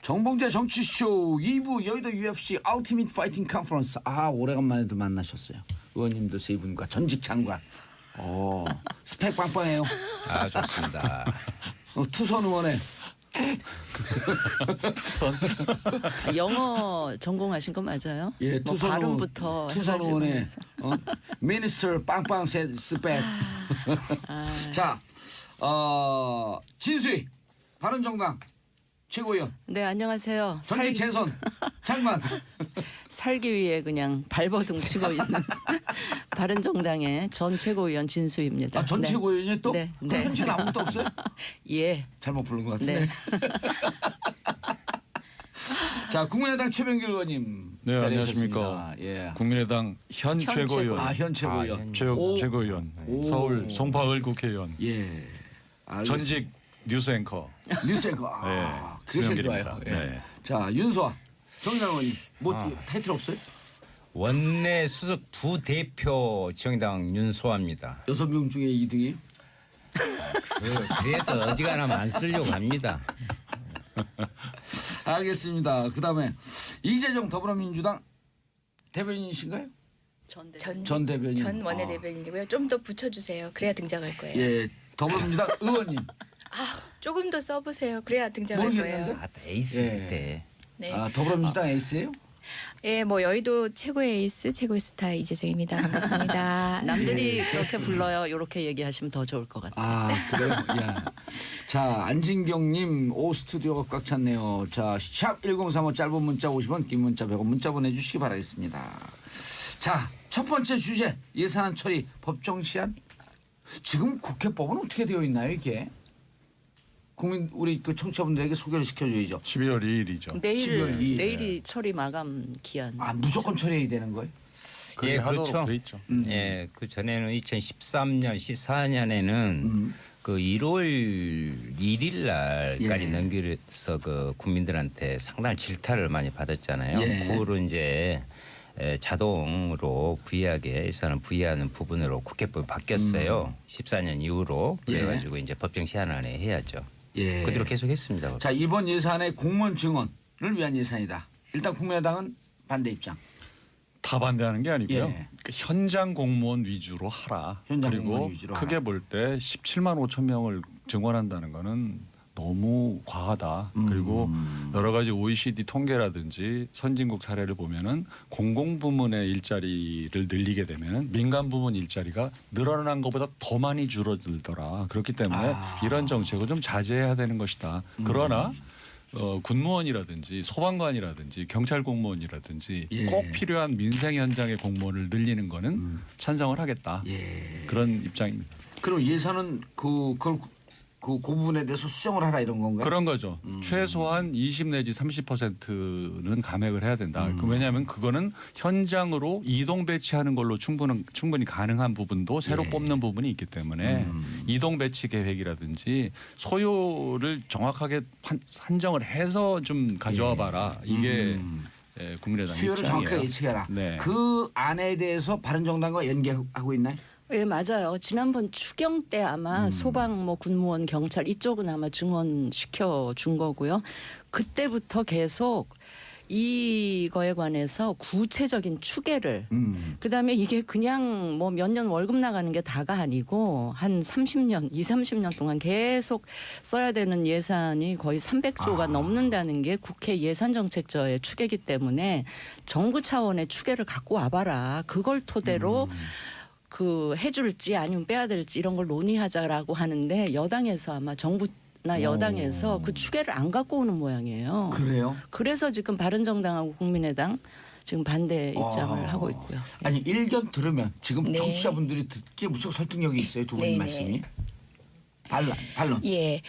정봉재 정치쇼 2부 여의도 UFC 얼티밋 파이팅 컨퍼런스. 오래간만에도 만나셨어요. 의원님들 세 분과 전직 장관. 스펙 빵빵해요. 좋습니다. 투선 의원에 영어 전공하신 거 맞아요? 예, 뭐 투선 발음부터 투선 의원에 미니스터 빵빵 스펙. 자, 진수희 바른정당 최고위원. 네, 안녕하세요. 전직 재선 장관. 살기 위해 그냥 발버둥 치고 있는 바른정당의 전 최고위원 진수입니다. 전 네. 최고위원이 또? 네. 그럼 현직은 아무것도 없어요? 예. 잘못 부른 것 같은데. 네. 자, 국민의당 최병길 의원님. 네, 자리하셨습니다. 안녕하십니까. 예. 국민의당 현 최고위원. 현 최고위원. 최고위원. 서울 송파을 국회의원. 예. 알겠습니다. 전직 뉴스 앵커. 뉴스 앵커. 그게 제일 좋아요. 예. 네. 자, 윤소아 정의당 의원님. 타이틀 없어요? 원내 수석 부대표 정의당 윤소아입니다. 6명 중에 2등이에요? 그래서 어지간하면 안 쓰려고 합니다. 알겠습니다. 그다음에 이재정 더불어민주당 대변인이신가요? 전 대변인. 전 원내대변인이고요. 좀 더 붙여주세요. 그래야 등장할 거예요. 예, 더불어민주당 의원님. 조금 더 써보세요. 그래야 등장할 모르겠는데? 거예요. 에이스 예. 때. 네. 더불어민주당 에이스예요? 예, 뭐 여의도 최고의 에이스, 최고의 스타 이재정입니다. 반갑습니다. 남들이 그렇게 불러요. 이렇게 얘기하시면 더 좋을 것 같아요. 그래요? 야. 자, 안진경님 스튜디오가 꽉 찼네요. 자, 샵 1035 짧은 문자 50원, 긴 문자 100원 문자 보내주시기 바라겠습니다. 자, 첫 번째 주제 예산안 처리 법정 시한. 지금 국회법은 어떻게 되어 있나요 이게? 국민 우리 그 청취자분들에게 소개를 시켜줘야죠. 12월 2일이죠. 12월 2일. 내일이 처리 마감 기한. 무조건 처리해야 되는 거예요? 그게 예, 하도록 그렇죠. 돼 있죠. 예, 그 전에는 2013년, 14년에는 그 1월 1일 날까지 예. 넘겨서 그 국민들한테 상당한 질타를 많이 받았잖아요. 예. 그거를 이제 자동으로 부의하게 예산을 부의하는 부분으로 국회법이 바뀌었어요. 14년 이후로 그래가지고 이제 법정 시한 안에 해야죠. 예. 그대로 계속했습니다. 자, 이번 예산의 공무원 증언을 위한 예산이다. 일단 국민의당은 반대 입장. 다 반대하는 게 아니고요. 예. 그러니까 현장 공무원 위주로 하라. 현장 그리고 공무원 위주로 크게 하라. 볼 때 17만 5천 명을 증원한다는 거는 너무 과하다. 그리고 여러 가지 OECD 통계라든지 선진국 사례를 보면은 공공부문의 일자리를 늘리게 되면은 민간 부문 일자리가 늘어난 것보다 더 많이 줄어들더라. 그렇기 때문에 이런 정책을 좀 자제해야 되는 것이다. 그러나 군무원이라든지 소방관이라든지 경찰 공무원이라든지 예. 꼭 필요한 민생 현장의 공무원을 늘리는 거는 찬성을 하겠다. 예. 그런 입장입니다. 그럼 예산은 그걸 그 부분에 대해서 수정을 하라 이런 건가요? 그런 거죠. 최소한 20 내지 30%는 감액을 해야 된다. 왜냐하면 그거는 현장으로 이동 배치하는 걸로 충분히 가능한 부분도 새로 예. 뽑는 부분이 있기 때문에 이동 배치 계획이라든지 소요를 정확하게 산정을 해서 좀 가져와 봐라. 이게 국민의당 수요를 입장이에요. 정확하게 예측해라. 네. 그 안에 대해서 바른정당과 연계하고 있나요? 예, 맞아요. 지난번 추경 때 아마 소방, 군무원, 경찰 이쪽은 아마 증원시켜 준 거고요. 그때부터 계속 이거에 관해서 구체적인 추계를 그다음에 이게 그냥 몇 년 월급 나가는 게 다가 아니고 한 30년, 30년 동안 계속 써야 되는 예산이 거의 300조가 넘는다는 게 국회 예산정책처의 추계이기 때문에 정부 차원의 추계를 갖고 와봐라. 그걸 토대로 해줄지 아니면 빼야 될지 이런 걸 논의하자라고 하는데 여당에서 아마 정부나 여당에서 그 추계를 안 갖고 오는 모양이에요. 그래요? 그래서 지금 바른정당하고 국민의당 지금 반대 입장을 하고 있고요. 아니 일견 들으면 지금 네. 청취자분들이 듣기에 무척 설득력이 있어요. 두 분의 네, 말씀이. 반론. 예.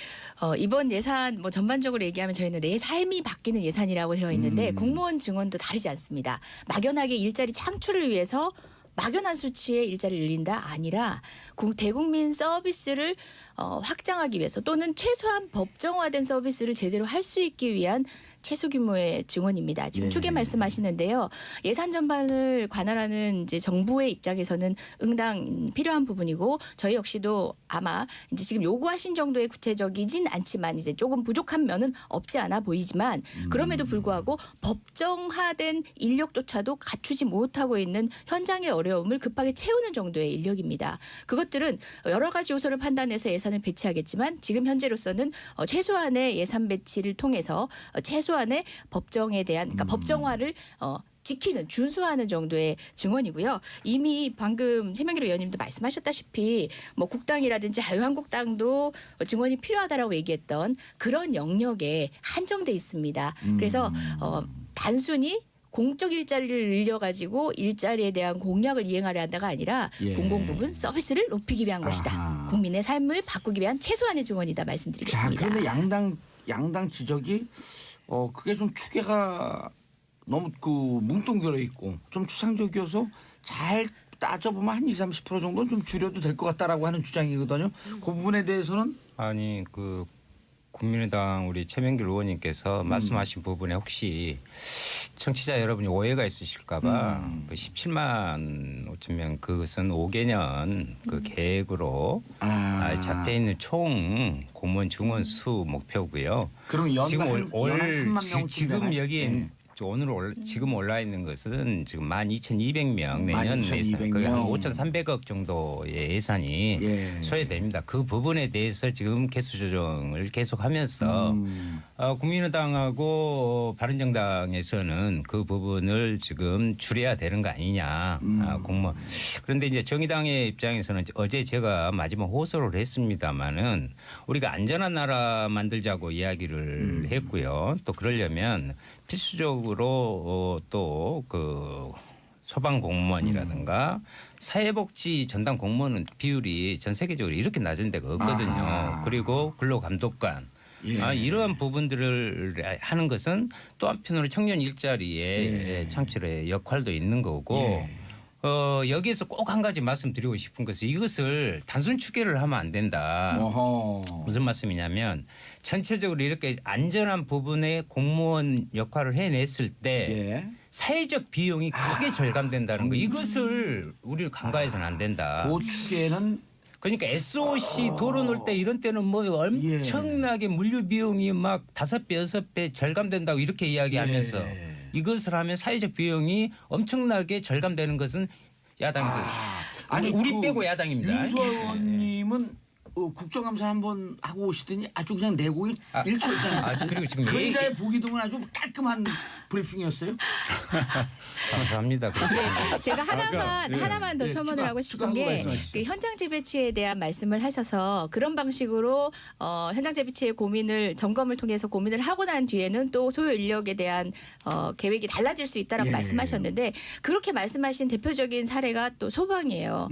이번 예산 전반적으로 얘기하면 저희는 내 삶이 바뀌는 예산이라고 되어 있는데 공무원 증원도 다르지 않습니다. 막연하게 일자리 창출을 위해서 막연한 수치의 일자리를 늘린다 아니라 대국민 서비스를 확장하기 위해서 또는 최소한 법정화된 서비스를 제대로 할 수 있기 위한 최소 규모의 증원입니다. 지금 예. 추계 말씀하시는데요. 예산 전반을 관할하는 이제 정부의 입장에서는 응당 필요한 부분이고 저희 역시도 아마 이제 지금 요구하신 정도의 구체적이진 않지만 이제 조금 부족한 면은 없지 않아 보이지만 그럼에도 불구하고 법정화된 인력조차도 갖추지 못하고 있는 현장의 어려움을 급하게 채우는 정도의 인력입니다. 그것들은 여러 가지 요소를 판단해서 예산을 배치하겠지만 지금 현재로서는 최소한의 예산 배치를 통해서 최소한의 법정에 대한 그러니까 법정화를 지키는 준수하는 정도의 증언이고요. 이미 방금 최명길 의원님도 말씀하셨다시피 뭐 국당이라든지 자유한국당도 증언이 필요하다라고 얘기했던 그런 영역에 한정돼 있습니다. 그래서 단순히 공적 일자리를 늘려가지고 일자리에 대한 공약을 이행하려 한다가 아니라 예. 공공부문 서비스를 높이기 위한 것이다. 아하. 국민의 삶을 바꾸기 위한 최소한의 증언이다 자, 말씀드리겠습니다. 그런데 양당 지적이 그게 좀 추계가 너무 뭉뚱그려 있고 좀 추상적이어서 잘 따져보면 한 20-30% 정도는 좀 줄여도 될 것 같다라고 하는 주장이거든요. 그 부분에 대해서는 아니 그 국민의당 우리 최명길 의원님께서 말씀하신 부분에 혹시 청취자 여러분이 오해가 있으실까봐 그 17만 5천 명 그것은 5개년 그 계획으로 잡혀 있는 총 공무원 증원 수 목표고요. 그럼 연 지금 한 3만 명 지금 여기에 지금 올라 있는 것은 지금 12,200명 내년 예산 거의 한 5,300억 정도의 예산이 예. 소요됩니다. 그 부분에 대해서 지금 개수 조정을 계속하면서 국민의당하고 바른정당에서는 그 부분을 지금 줄여야 되는 거 아니냐 공무원. 그런데 이제 정의당의 입장에서는 어제 제가 마지막 호소를 했습니다마는 우리가 안전한 나라 만들자고 이야기를 했고요. 또 그러려면 필수적으로 또 그 소방 공무원이라든가 사회복지 전담 공무원 비율이 전 세계적으로 이렇게 낮은 데가 없거든요. 그리고 근로감독관 이러한 부분들을 하는 것은 또 한편으로 청년 일자리의 창출의 역할도 있는 거고 여기에서 꼭 한 가지 말씀드리고 싶은 것은 이것을 단순 추계를 하면 안 된다. 무슨 말씀이냐면 전체적으로 이렇게 안전한 부분에 공무원 역할을 해냈을 때 사회적 비용이 크게 절감된다는 거 이것을 우리는 간과해서는 안 된다. 그 추계는 그러니까 SOC 도로 놓을 때 이런 때는 뭐 엄청나게 물류 비용이 막 5배, 6배 절감된다고 이렇게 이야기하면서 이것을 하면 사회적 비용이 엄청나게 절감되는 것은 야당에서 아니 우리 빼고 야당입니다. 윤수아 의원님은 국정감사 한번 하고 오시더니 아주 그냥 내공이 일초였잖아요. 그리고 지금 그림자의 보기 등은 아주 깔끔한 브리핑이었어요. 감사합니다. 제가 하나만 더 첨언을 하고 싶은 게 그 현장 재배치에 대한 말씀을 하셔서 그런 방식으로 현장 재배치의 고민을 점검을 통해서 고민을 하고 난 뒤에는 또 소요 인력에 대한 계획이 달라질 수 있다라고 말씀하셨는데 그렇게 말씀하신 대표적인 사례가 또 소방이에요.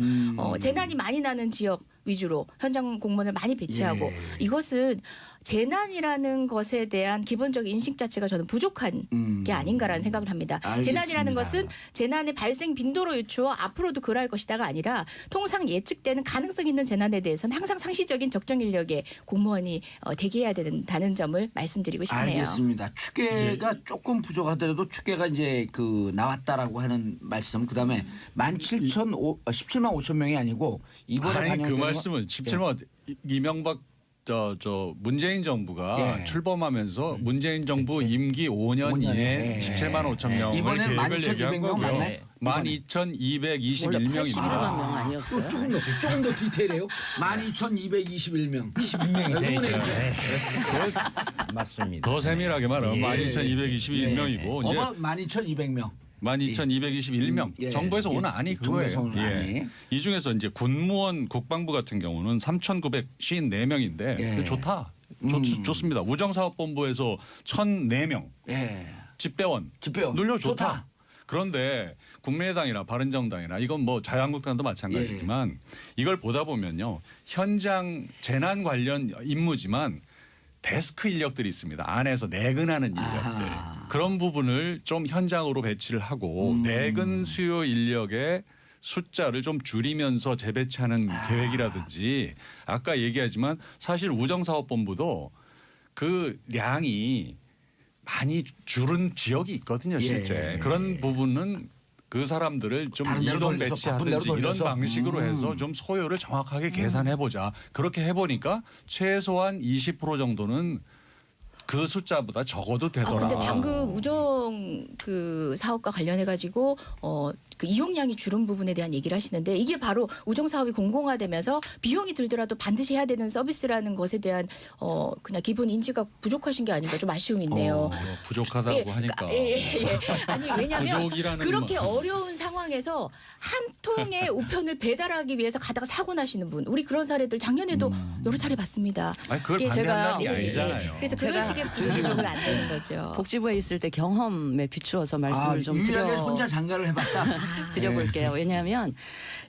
재난이 많이 나는 지역 위주로 현장 공무원을 많이 배치하고 이것은 재난이라는 것에 대한 기본적인 인식 자체가 저는 부족한 게 아닌가라는 생각을 합니다. 알겠습니다. 재난이라는 것은 재난의 발생 빈도로 유추어 앞으로도 그럴 것이다가 아니라 통상 예측되는 가능성 있는 재난에 대해서는 항상 상시적인 적정 인력의 공무원이 대기해야 된다는 점을 말씀드리고 싶네요. 알겠습니다. 추계가 조금 부족하더라도 추계가 이제 나왔다라고 하는 말씀. 그다음에 17만 5천 명이 아니고 이번에 아니 그 반영되는 말씀은 17만 이명박 저 문재인 정부가 출범하면서 문재인 정부 임기 5년 이내 17만 5천 명을 이번엔 계획을 얘기한 12,200명 거고요. 맞나요? 12,221명입니다. 명 아니었어요? 조금 더 디테일해요. 12,221명. 12명이 맞습니다. 더 세밀하게 말하면 12,221명이고 이제 12,200명. 12,221명 정부에서 오는 안이 그거예요. 정부에서 오는 안이. 이 중에서 이제 군무원 국방부 같은 경우는 3,954명인데 좋다. 좋습니다. 우정사업본부에서 1,004명. 집배원 늘려 좋다. 그런데 국민의당이나 바른정당이나 이건 뭐 자유한국당도 마찬가지지만 이걸 보다 보면요. 현장 재난 관련 임무지만 데스크 인력들이 있습니다. 안에서 내근하는 인력들. 그런 부분을 좀 현장으로 배치를 하고 내근 수요 인력의 숫자를 좀 줄이면서 재배치하는 계획이라든지 아까 얘기하지만 사실 우정사업본부도 그 량이 많이 줄은 지역이 있거든요. 실제 예. 그런 부분은 그 사람들을 좀 다른 데로 이동 돌려서 바쁜 데로 배치하든지 이런 돌려서. 방식으로 해서 좀 소요를 정확하게 계산해보자. 그렇게 해보니까 최소한 20% 정도는 그 숫자보다 적어도 되더라. 근데 방금 우정 그 사업과 관련해 가지고 그 이용량이 줄은 부분에 대한 얘기를 하시는데 이게 바로 우정 사업이 공공화되면서 비용이 들더라도 반드시 해야 되는 서비스라는 것에 대한 그냥 기본 인지가 부족하신 게 아닌가 좀 아쉬움이 있네요. 부족하다고 하니까. 아니 왜냐하면 부족이라는 그렇게 뭐- 어려운 상황에서 한 통의 우편을 배달하기 위해서 가다가 사고 나시는 분, 우리 그런 사례들 작년에도 여러 차례 봤습니다. 아니 그걸 예, 반대한다는 게 예, 예. 아니잖아요. 그래서 그런 제가 식의 구조조정은 안 되는 거죠. 복지부에 있을 때 경험에 비추어서 말씀을 좀 유일하게 혼자 장가를 해봤다. 드려볼게요. 왜냐하면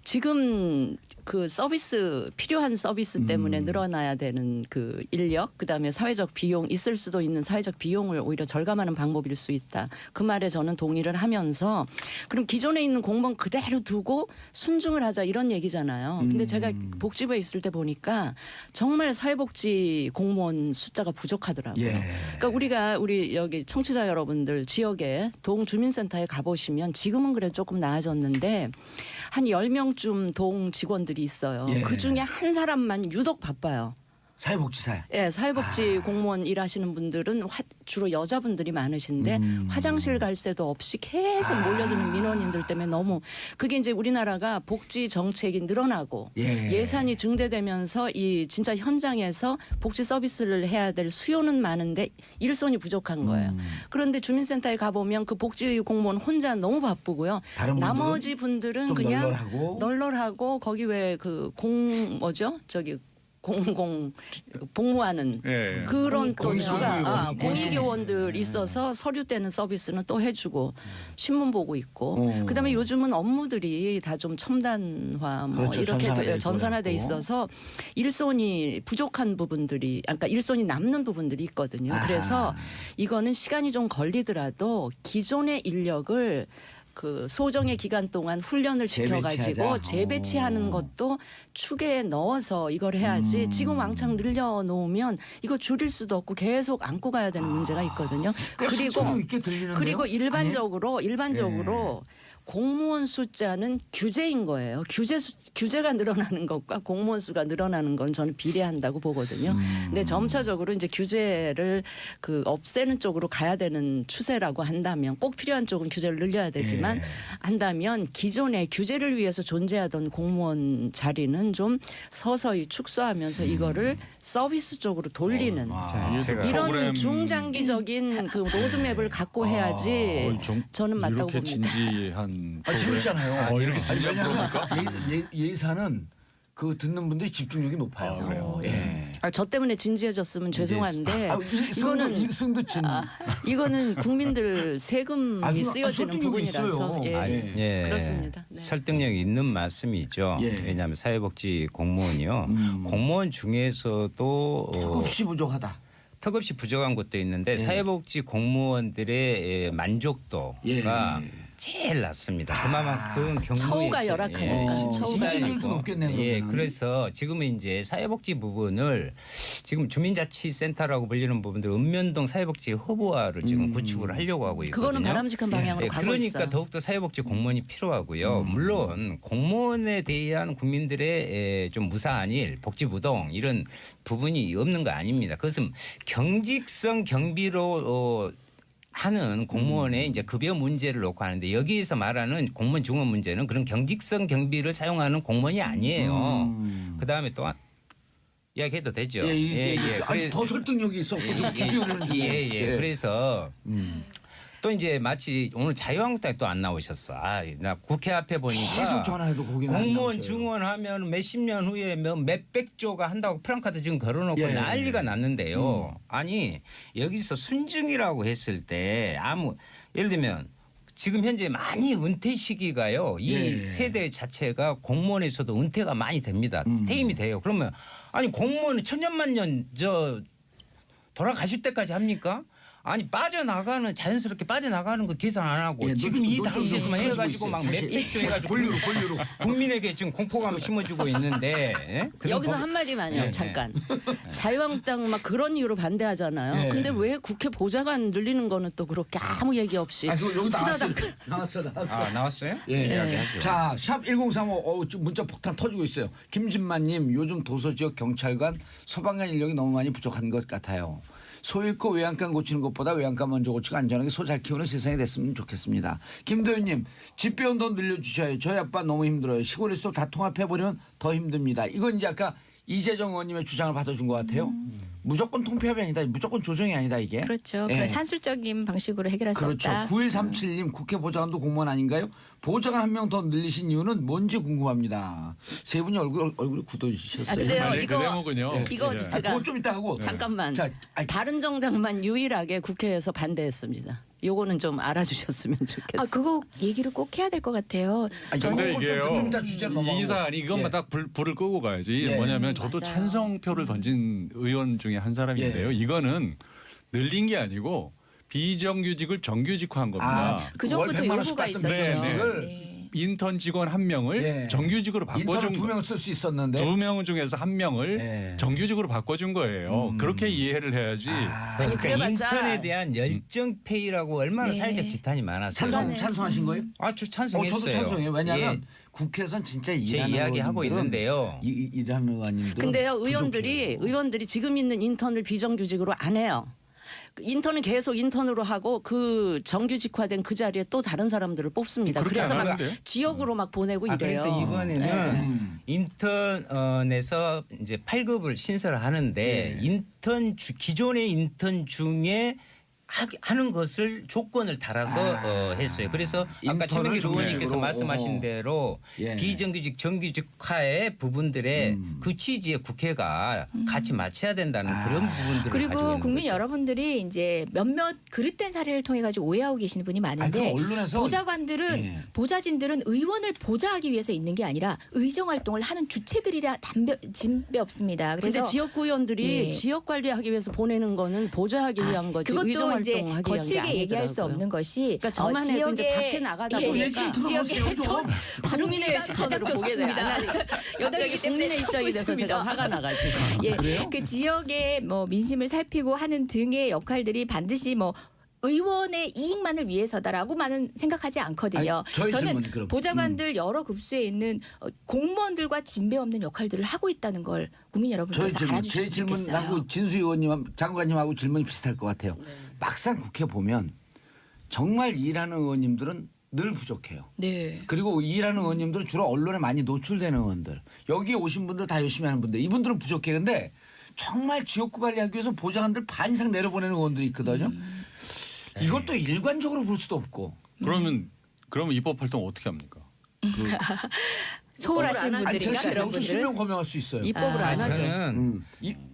지금 그 서비스 필요한 서비스 때문에 늘어나야 되는 그 인력, 그다음에 사회적 비용 있을 수도 있는 사회적 비용을 오히려 절감하는 방법일 수 있다. 그 말에 저는 동의를 하면서 그럼 기존에 있는 공무원 그대로 두고 순증을 하자 이런 얘기잖아요. 근데 제가 복지부에 있을 때 보니까 정말 사회복지 공무원 숫자가 부족하더라고요. 예. 그러니까 우리 여기 청취자 여러분들 지역에 동주민센터에 가보시면 지금은 그래 조금 나아졌는데 한 10명쯤 동 직원들이 있어요. 예. 그중에 한 사람만 유독 바빠요. 사회복지사에. 예, 사회복지 공무원 일하시는 분들은 주로 여자분들이 많으신데 화장실 갈 새도 없이 계속 몰려드는 민원인들 때문에 너무 그게 이제 우리나라가 복지 정책이 늘어나고 예산이 증대되면서 이 진짜 현장에서 복지 서비스를 해야 될 수요는 많은데 일손이 부족한 거예요. 그런데 주민센터에 가보면 그 복지 공무원 혼자 너무 바쁘고요. 다른 분들은 나머지 분들은 좀 그냥 널널하고 거기 왜 그 공공 복무하는 예. 그런 또 공익교원. 공익요원들 있어서 서류 떼는 서비스는 또 해주고 신문 보고 있고 그다음에 요즘은 업무들이 다 좀 첨단화 뭐 그렇죠. 이렇게 전산화돼 전산화돼 있고. 있어서 일손이 부족한 부분들이 그러니까 일손이 남는 부분들이 있거든요. 그래서 이거는 시간이 좀 걸리더라도 기존의 인력을 그 소정의 기간 동안 훈련을 시켜가지고 재배치하자. 재배치하는 것도 축에 넣어서 이걸 해야지 지금 왕창 늘려놓으면 이거 줄일 수도 없고 계속 안고 가야 되는 문제가 있거든요. 그리고 일반적으로 공무원 숫자는 규제인 거예요. 규제가 늘어나는 것과 공무원 수가 늘어나는 건 저는 비례한다고 보거든요. 근데 점차적으로 이제 규제를 그 없애는 쪽으로 가야 되는 추세라고 한다면 꼭 필요한 쪽은 규제를 늘려야 되지만 한다면 기존의 규제를 위해서 존재하던 공무원 자리는 좀 서서히 축소하면서 이거를 서비스 쪽으로 돌리는 제가 이런 프로그램 중장기적인 그 로드맵을 갖고 해야지 저는 맞다고 이렇게 봅니다. 진지한 재밌잖아요. 이렇게 진지한 왜냐하면 프로그램일까? 예산은 그 듣는 분들이 집중력이 높아요. 그래요? 예. 저 때문에 진지해졌으면 죄송한데 이거는 승도 친. 이거는 국민들 세금이 쓰여지는 설득력이 부분이라서 있어요. 예. 그렇습니다. 네. 설득력 있는 말씀이죠. 예. 왜냐하면 사회복지 공무원이요. 공무원 중에서도 턱없이 부족하다. 턱없이 부족한 것도 있는데 사회복지 공무원들의 만족도가 제일 낮습니다. 그만큼 경무에 처우가 열악하니까. 시진율도 높겠네요. 예, 그러면은. 그래서 지금은 이제 사회복지 부분을 지금 주민자치센터라고 불리는 부분들 읍면동 사회복지 허브화를 지금 구축을 하려고 하고 있거든요. 그거는 바람직한 방향으로 예, 가고 그러니까 있어요. 더욱더 사회복지 공무원이 필요하고요. 물론 공무원에 대한 국민들의 좀 무사한 일, 복지부동 이런 부분이 없는 거 아닙니다. 그것은 경직성 경비로 하는 공무원의 이제 급여 문제를 놓고 하는데 여기에서 말하는 공무원 중원 문제는 그런 경직성 경비를 사용하는 공무원이 아니에요. 그 다음에 또 이야기해도 되죠. 아니, 더 설득력이 있었고 좀 비교를 그래서 또 이제 마치 오늘 자유한국당에 또 안 나오셨어. 나 국회 앞에 보니까 계속 전화해도 거기는 안 공무원 나오셔요. 증원하면 몇십 년 후에 몇백 조가 한다고 프랑카드 지금 걸어놓고 난리가 났는데요. 아니 여기서 순증이라고 했을 때 예를 들면 지금 현재 많이 은퇴 시기가요. 이 세대 자체가 공무원에서도 은퇴가 많이 됩니다. 퇴임이 돼요. 그러면 아니 공무원은 천년만년 돌아가실 때까지 합니까? 아니 빠져나가는 자연스럽게 빠져나가는 거 계산 안 하고 예, 지금 이 노출 당에서만 터지고 해가지고 있어요. 막 다시. 몇백 조 해가지고 본류로 국민에게 지금 공포감을 심어주고 있는데 예? 그런 여기서 법- 한마디만요. 네, 잠깐. 자유한국당 막 그런 이유로 반대하잖아요. 네. 근데 왜 국회 보좌관 늘리는 거는 또 그렇게 아무 얘기 없이 아, 그거 여기 나왔어요. 후다닥 나왔어. 아 나왔어요? 예. 이야기하죠. 자, 샵 1035 지금 문자 폭탄 터지고 있어요. 김진만님 요즘 도서지역 경찰관 소방관 인력이 너무 많이 부족한 것 같아요. 소 잃고 외양간 고치는 것보다 외양간 먼저 고치고 안전하게 소 잘 키우는 세상이 됐으면 좋겠습니다. 김도윤님 집배운 돈 늘려주셔요. 저희 아빠 너무 힘들어요. 시골에서 다 통합해버리면 더 힘듭니다. 이건 이제 아까 이재정 의원님의 주장을 받아준 것 같아요. 무조건 통폐합이 아니다. 무조건 조정이 아니다 이게. 그렇죠. 예. 그런 산술적인 방식으로 해결할 수 그렇죠. 없다. 9137님 국회 보좌관도 공무원 아닌가요? 보좌관 한 명 더 늘리신 이유는 뭔지 궁금합니다. 세 분이 얼굴이 굳어지셨어요. 아, 근데요, 아니, 이거- 그 대목은요. 이거 예. 제가 그건 좀 이따 하고. 잠깐만. 자, 아니, 바른정당만 유일하게 국회에서 반대했습니다. 요거는 좀 알아주셨으면 좋겠어요. 아 그거 얘기를 꼭 해야 될 것 같아요. 아니, 근데 요거 이게요. 좀 이따 주제로 넘어가고. 이 사안이 이것만 예. 딱 불을 끄고 가야지. 이게 예. 뭐냐면 저도 맞아요. 찬성표를 던진 의원 중에 한 사람인데요. 예. 이거는 늘린 게 아니고 비정규직을 정규직화한 겁니다. 그 전부터 월 100만 원씩 요구가 받던 있었죠. 비정규직을 네. 인턴 직원 한 명을 예. 정규직으로 인턴은 바꿔준 두 명을 쓸 수 있었는데. 두 명 중에서 한 명을 예. 정규직으로 바꿔준 거예요. 그렇게 이해를 해야지. 아니, 그러니까 그래봤자- 인턴에 대한 열정페이라고 얼마나 네. 사회적 지탄이 많았어요. 찬성하신 거예요? 저 찬성했어요. 저도 찬성해요. 왜냐하면 예, 국회에선 진짜 제 일하는 이야기 하고 의원들은 있는데요. 일하는 의원님들. 근데요, 의원들이 지금 있는 인턴을 비정규직으로 안 해요. 인턴은 계속 인턴으로 하고 그 정규직화된 그 자리에 또 다른 사람들을 뽑습니다. 그렇게 그래서 안 막 하는데요? 지역으로 막 보내고 이래요. 그래서 이번에는 네. 인턴에서 이제 8급을 신설을 하는데 인턴 기존의 인턴 중에 하는 것을 조건을 달아서 했어요. 그래서 아까 인턴을 최명길 의원님께서 정규직으로, 말씀하신 대로 예. 비정규직 정규직화의 부분들의 그 취지에 국회가 같이 맞춰야 된다는 그런 부분들을 가지고 그리고 있는 국민 거죠. 여러분들이 이제 몇몇 그릇된 사례를 통해 가지고 오해하고 계시는 분이 많은데 아니, 그 언론에서- 보좌관들은 예. 보좌진들은 의원을 보좌하기 위해서 있는 게 아니라 의정 활동을 하는 주체들이라 진배 없습니다. 그래서 근데 지역구 의원들이 예. 지역 관리하기 위해서 보내는 거는 보좌하기 위한 거지 의정 그것도 이제 활동하기 위한 게 거칠게 얘기할 수 아니더라고요. 없는 것이 그러니까 저만 해도 이제 지역의- 밖에 나가다 예, 보니까 지역의 좀. 국민의 시선으로 보게 되요 여덟 갑자기 개 때문에 국민의 입장이 돼서 있습니다. 제가 화가 나가지고. 예, 그 지역의 뭐 민심을 살피고 하는 등의 역할들이 반드시 뭐 의원의 이익만을 위해서다라고만은 생각하지 않거든요. 아니, 저희 저는 질문 그럼. 보좌관들 여러 급수에 있는 공무원들과 진배 없는 역할들을 하고 있다는 걸 국민 저희 여러분께서 질문, 제 알아주셨으면 질문 좋겠어요. 하고 진수 의원님, 장관님하고 질문이 비슷할 것 같아요. 막상 국회 보면 정말 일하는 의원님들은 늘 부족해요. 네. 그리고 일하는 의원님들은 주로 언론에 많이 노출되는 의원들. 여기에 오신 분들 다 열심히 하는 분들. 이분들은 부족해. 근데 정말 지역구 관리하기 위해서 보좌관들 반 이상 내려보내는 의원들이 있거든요. 이걸 또 일관적으로 볼 수도 없고. 그러면 입법 활동 어떻게 합니까? 소홀하신 아니, 아니, 분들인가 제가 그런 여기서 분들은 실명 검명할 수 있어요. 입법을 안 하죠.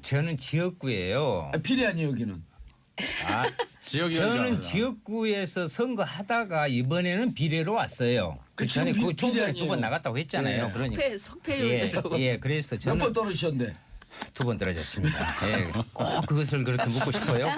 저는 지역구예요. 필요 아니에요 여기는. 아, 지역위원장. 저는 지역구에서 선거하다가 이번에는 비례로 왔어요. 그 전에 지금 그 총선에 비례 두 번 아니에요. 나갔다고 했잖아요. 예. 그러니까 석패율이라고. 예, 그래서 몇 저는 번 떨어지셨는데. 2번 떨어졌습니다. 예, 꼭 그것을 그렇게 묻고 싶어요.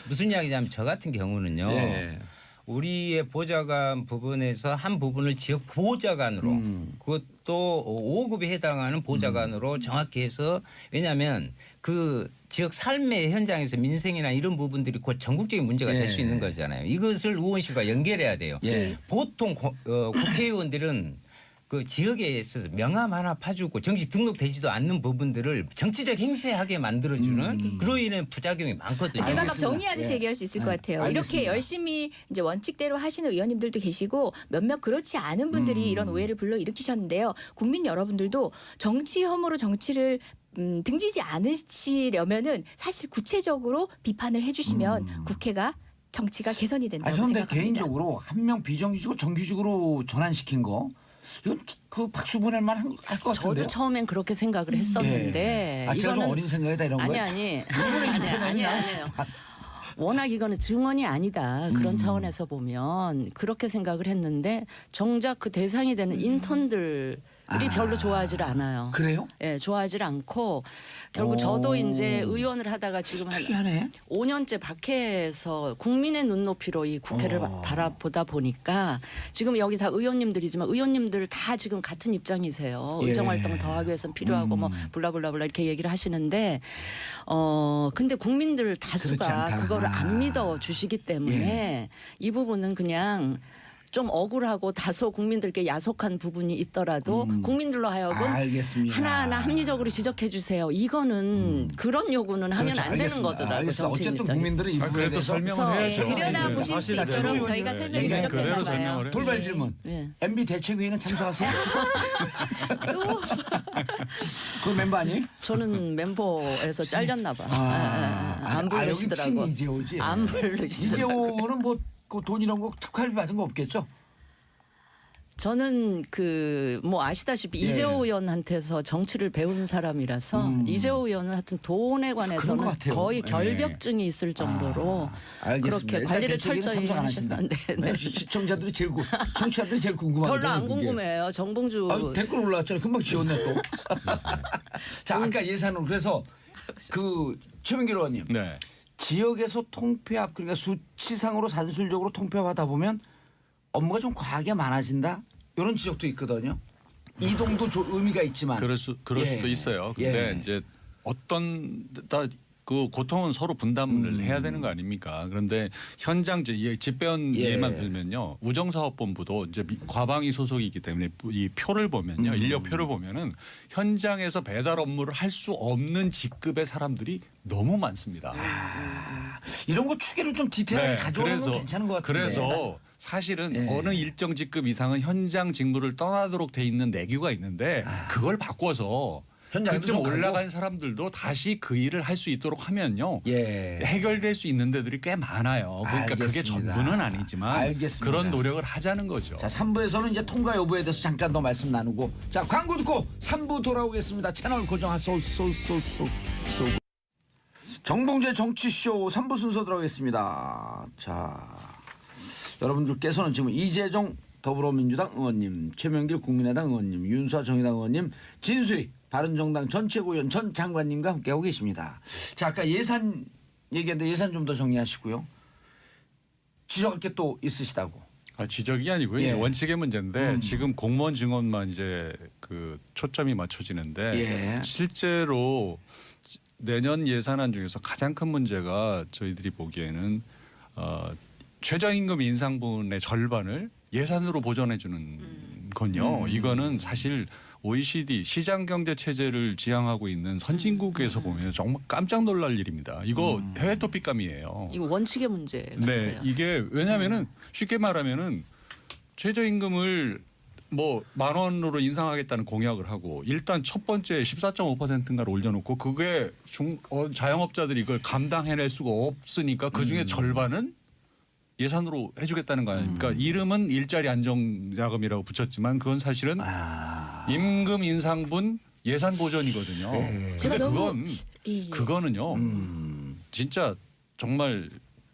무슨 이야기냐면 저 같은 경우는요. 예. 우리의 보좌관 부분에서 한 부분을 지역 보좌관으로 그것도 5급에 해당하는 보좌관으로 정확히 해서 왜냐하면 그 지역 삶의 현장에서 민생이나 이런 부분들이 곧 전국적인 문제가 될 수 예. 있는 거잖아요. 이것을 의원실과 연결해야 돼요. 예. 보통 국회의원들은 그 지역에 있어서 명함 하나 파주고 정식 등록되지도 않는 부분들을 정치적 행세하게 만들어주는 그로 인해 부작용이 많거든요. 제가 막 알겠습니다. 정리하듯이 예. 얘기할 수 있을 것 같아요. 알겠습니다. 이렇게 열심히 이제 원칙대로 하시는 의원님들도 계시고 몇몇 그렇지 않은 분들이 이런 오해를 불러일으키셨는데요. 국민 여러분들도 정치 혐오로 정치를 등지지 않으시려면은 사실 구체적으로 비판을 해주시면 국회가 정치가 개선이 된다고 그런데 생각합니다. 개인적으로 한 명 비정규직으로 정규직으로 전환시킨 거 이건 그 박수 보낼 만한 것 같은데요. 저도 처음엔 그렇게 생각을 했었는데 아, 제가 좀 어린 생각이다 이런 거예요? 아니에요. 워낙 이거는 증언이 아니다. 그런 차원에서 보면 그렇게 생각을 했는데 정작 그 대상이 되는 인턴들 별로 좋아하지를 않아요. 그래요? 예, 좋아하지를 않고 결국 오. 저도 이제 의원을 하다가 지금 한 특이하네. 5년째 박해에서 국민의 눈높이로 이 국회를 바라보다 보니까 지금 여기 다 의원님들이지만 의원님들 다 지금 같은 입장이세요. 예. 의정활동 더 하기 위해서는 필요하고 뭐 블라블라블라 이렇게 얘기를 하시는데 근데 국민들 그렇지 다수가 않다. 그거를 아. 안 믿어 주시기 때문에 이 부분은 그냥 좀 억울하고 다소 국민들께 야속한 부분이 있더라도 국민들로 하여금 알겠습니다. 하나하나 합리적으로 지적해 주세요. 이거는 그런 요구는 하면 그렇죠. 안 되는 알겠습니다. 거더라고요. 알겠습니다. 정치인 어쨌든 입장에서. 국민들은 이 부분에 그래도 대해서 설명을 그래서 해야죠. 들여다 네. 보실 수 사실 있도록 그대로 저희가 네. 설명이 네. 부족했나 그대로 봐요. 설명을 해요. 돌발 질문. 예. MB 대책회의는 참석하세요? 또 그 멤버 아니에요? 저는 멤버에서 잘렸나 봐. 안 여기 부르시더라고. 친 이재호지. 안 부르시더라고. 이재호는 뭐 그 돈 이런 거 특활비 받은 거 없겠죠? 저는 뭐 아시다시피 예. 이재호 의원한테서 정치를 배운 사람이라서 이재호 의원은 하여튼 돈에 그런 것 관해서는 같아요. 거의 예. 결벽증이 있을 정도로 알겠습니다. 그렇게 일단 관리를 대책회의는 철저히 참석 안 하신다. 하셨는데 네. 시청자들이 청취자들이 제일 궁금하거든요. 별로 안 그게. 궁금해요. 정봉주 아, 댓글 올라왔잖아요. 금방 지웠네 또. 자, 아까 예산으로 그래서 그 최민길 의원님 네. 지역에서 통폐합 그러니까 수치상으로 산술적으로 통폐합하다 보면 업무가 좀 과하게 많아진다 이런 지적도 있거든요. 이동도 의미가 있지만 그럴 예. 수도 있어요. 근데 예. 이제 그 고통은 서로 분담을 해야 되는 거 아닙니까? 그런데 현장 집배원 예. 예만 들면요, 우정사업본부도 이제 과방위 소속이기 때문에 이 표를 보면요, 인력표를 보면은 현장에서 배달 업무를 할 수 없는 직급의 사람들이 너무 많습니다. 이런 거 추계를 좀 디테일하게 가져오는 건 괜찮은 것 같은데. 그래서 사실은 예. 어느 일정 직급 이상은 현장 직무를 떠나도록 돼 있는 내규가 있는데 그걸 바꿔서 현장에도 그쯤 좀 가고. 올라간 사람들도 다시 그 일을 할 수 있도록 하면요. 예. 해결될 수 있는 데들이 꽤 많아요. 그러니까 그게 알겠습니다. 전부는 아니지만 알겠습니다. 그런 노력을 하자는 거죠. 자, 3부에서는 이제 통과 여부에 대해서 잠깐 더 말씀 나누고 자, 광고 듣고 3부 돌아오겠습니다. 채널 고정하소. 정봉재 정치쇼 3부 순서 들어가겠습니다. 자, 여러분들께서는 지금 이재정 더불어민주당 의원님, 최명길 국민의당 의원님, 윤수아 정의당 의원님, 진수희 바른정당 전 최고위원 전 장관님과 함께하고 계십니다. 자, 아까 예산 얘기했는데 예산 좀 더 정리하시고요. 지적할 게 또 있으시다고. 지적이 아니고요. 예. 원칙의 문제인데 지금 공무원 증원만 이제 그 초점이 맞춰지는데 예. 실제로 내년 예산안 중에서 가장 큰 문제가 저희들이 보기에는 최저임금 인상분의 절반을 예산으로 보전해 주는 건요. 이거는 사실 OECD 시장 경제 체제를 지향하고 있는 선진국에서 보면 정말 깜짝 놀랄 일입니다. 이거 해외 토픽감이에요. 이거 원칙의 문제 같아요. 네, 이게 왜냐하면은 쉽게 말하면은 최저임금을 뭐 10,000원으로 인상하겠다는 공약을 하고 일단 첫 번째 14.5%인가를 올려놓고 그게 자영업자들이 이걸 감당해낼 수가 없으니까 그 중에 절반은 예산으로 해주겠다는 거 아닙니까? 이름은 일자리 안정자금이라고 붙였지만 그건 사실은 임금 인상분 예산 보전이거든요. 제가 근데 너무 그거는요. 진짜 정말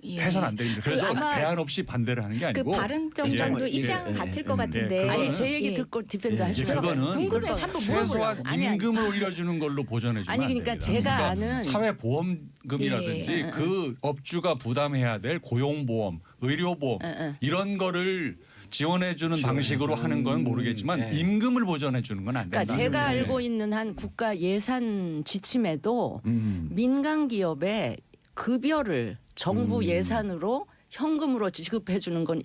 예. 해선 안 됩니다. 그래서 아마 대안 없이 반대를 하는 게 그 아니고 바른정당도 예. 입장 예. 같을 것 예. 같은데. 그거는 아니 제 얘기 예. 듣고 디펜드 예. 하시면 그거는 궁금해서 한번 물어보려고. 최소한 아니, 아니. 임금을 올려주는 걸로 보전해 주면 아니, 안 그러니까 됩니다. 제가 아는 사회보험금이라든지 예. 그 업주가 부담해야 될 고용보험, 의료보험 이런 거를 지원해 주는 방식으로 하는 건 모르겠지만 예. 임금을 보전해 주는 건 안 된다. 그러니까 제가 네. 알고 있는 한 국가 예산 지침에도 민간 기업의 급여를 정부 예산으로 현금으로 지급해 주는 건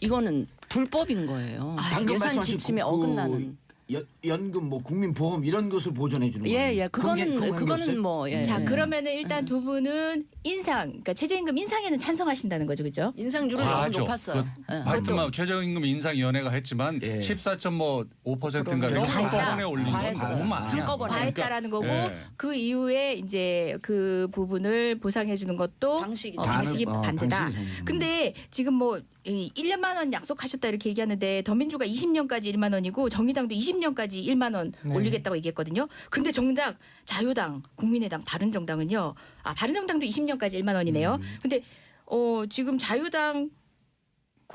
이거는 불법인 거예요. 방금 예산 말씀하신 지침에 그 어긋나는. 연금 뭐 국민보험 이런 것을 보전해 주는 거예요. 예, 그거는 그거는 뭐 예. 자, 그러면은 일단 두 분은 그러니까 최저임금 인상에는 찬성하신다는 거죠, 그죠? 인상률은 너무 과하죠. 높았어요. 하여튼 최저임금 인상위원회가 했지만 예. 14.5%인가 너무 한꺼번에 올린 건 과했어요. 너무 많아요. 한꺼번에. 과했다라는 거고 예. 그 이후에 이제 그 부분을 보상해 주는 것도 방식이죠. 방식이 반대다. 방식이 근데 지금 뭐 1년만 원 약속하셨다 이렇게 얘기하는데 더민주가 20년까지 1만 원이고 정의당도 20년까지 1만 원 올리겠다고 얘기했거든요. 근데 정작 자유당, 국민의당, 바른정당은요. 바른정당도 20년까지 1만 원이네요. 근데 지금 자유당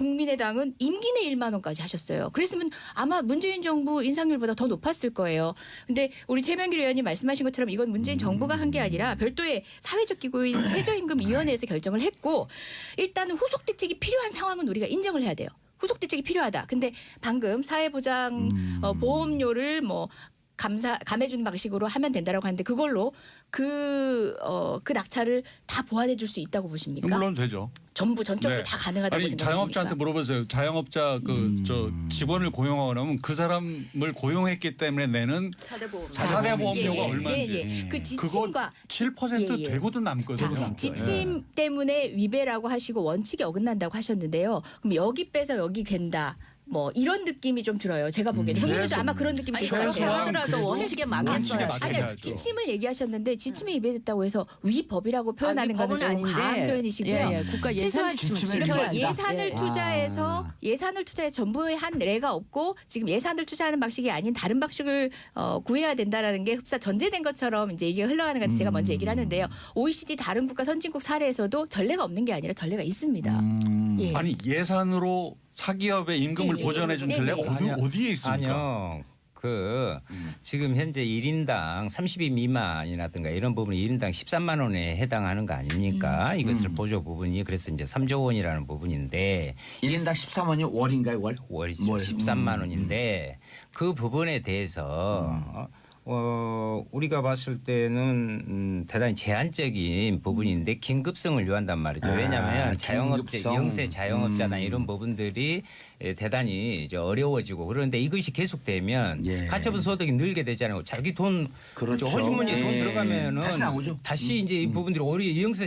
국민의당은 임기 내 1만 원까지 하셨어요. 그랬으면 아마 문재인 정부 인상률보다 더 높았을 거예요. 근데 우리 최명길 의원님 말씀하신 것처럼 이건 문재인 정부가 한 게 아니라 별도의 사회적 기구인 최저임금위원회에서 결정을 했고 일단 후속 대책이 필요한 상황은 우리가 인정을 해야 돼요. 후속 대책이 필요하다. 근데 방금 사회보장 보험료를 뭐 감해준 방식으로 하면 된다라고 하는데 그걸로 그 낙차를 다 보완해 줄 수 있다고 보십니까? 물론 되죠. 전부 전적으로 네. 다 가능하다고 아니 생각하십니까? 자영업자한테 물어보세요. 자영업자 저 직원을 고용하고 나면 그 사람을 고용했기 때문에 내는 4대 보험료가 얼마인지 그 그거 지침과 7% 예. 되고도 남거든요. 자, 지침 때문에 위배라고 하시고 원칙에 어긋난다고 하셨는데요. 그럼 여기 빼서 여기 괜다. 뭐 이런 느낌이 좀 들어요. 제가 보기에는 국민들도 아마 그런 느낌이 아니 들 것 그렇게 같아요. 하더라도 그래도 원칙에 원칙에 맞겠어요. 맞게 아니 해야죠. 지침을 얘기하셨는데 지침에 위배됐다고 해서 위법이라고 표현하는 거는 좀 과한 표현이시고요. 예, 국가 예산 최소한 지침을 이렇게 지켜야 예산을 예. 투자해서 예산을 투자해서 전부에 한 예가 없고 지금 예산을 투자하는 방식이 아닌 다른 방식을 구해야 된다라는 게 흡사 전제된 것처럼 이제 얘기가 흘러가는 것 같아서 제가 먼저 얘기를 하는데요. OECD 다른 국가 선진국 사례에서도 전례가 없는 게 아니라 전례가 있습니다. 예. 아니 예산으로 사기업의 임금을 예, 예. 보전해 준 네, 전례가 네. 어디에 있습니까? 아니요. 지금 현재 1인당 30인 미만이라든가 이런 부분이 1인당 13만 원에 해당하는 거 아닙니까? 이것을 보조 부분이 그래서 이제 3조 원이라는 부분인데 1인당 13원이 월인가요? 월? 월이 월. 13만 원인데 그 부분에 대해서 우리가 봤을 때는 대단히 제한적인 부분인데 긴급성을 요한단 말이죠. 왜냐하면 자영업자, 긴급성. 영세 자영업자나 이런 부분들이 대단히 이제 어려워지고 그런데 이것이 계속되면 예. 가처분 소득이 늘게 되잖아요. 자기 돈 그렇죠. 호주머니에 돈 예. 들어가면은 다시 나오죠. 다시 이제 이 부분들이 우리 영세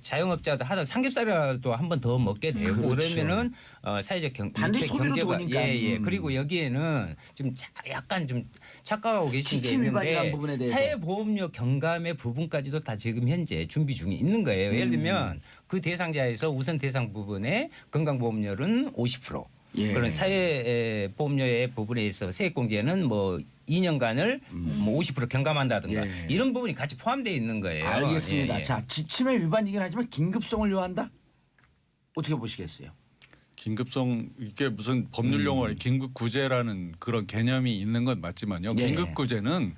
자영업자도 하다 삼겹살이라도 한 번 더 먹게 되고 그렇죠. 그러면은 사회적 반드시 소비로 경제가 도니까. 예. 그리고 여기에는 좀 약간 좀 착각하고 계신 게 지침 위반이라는 부분에 있는데 대해서. 사회보험료 경감의 부분까지도 다 지금 현재 준비 중에 있는 거예요. 예를 들면 그 대상자에서 우선 대상 부분에 건강보험료는 50%. 예. 그런 사회보험료의 부분에 있어 세액공제는 뭐 2년간을 뭐 50% 경감한다든가 예. 이런 부분이 같이 포함되어 있는 거예요. 알겠습니다. 예, 예. 자, 지침의 위반이긴 하지만 긴급성을 요한다? 어떻게 보시겠어요? 긴급성 이게 무슨 법률 용어 긴급 구제라는 그런 개념이 있는 건 맞지만요. 예. 긴급 구제는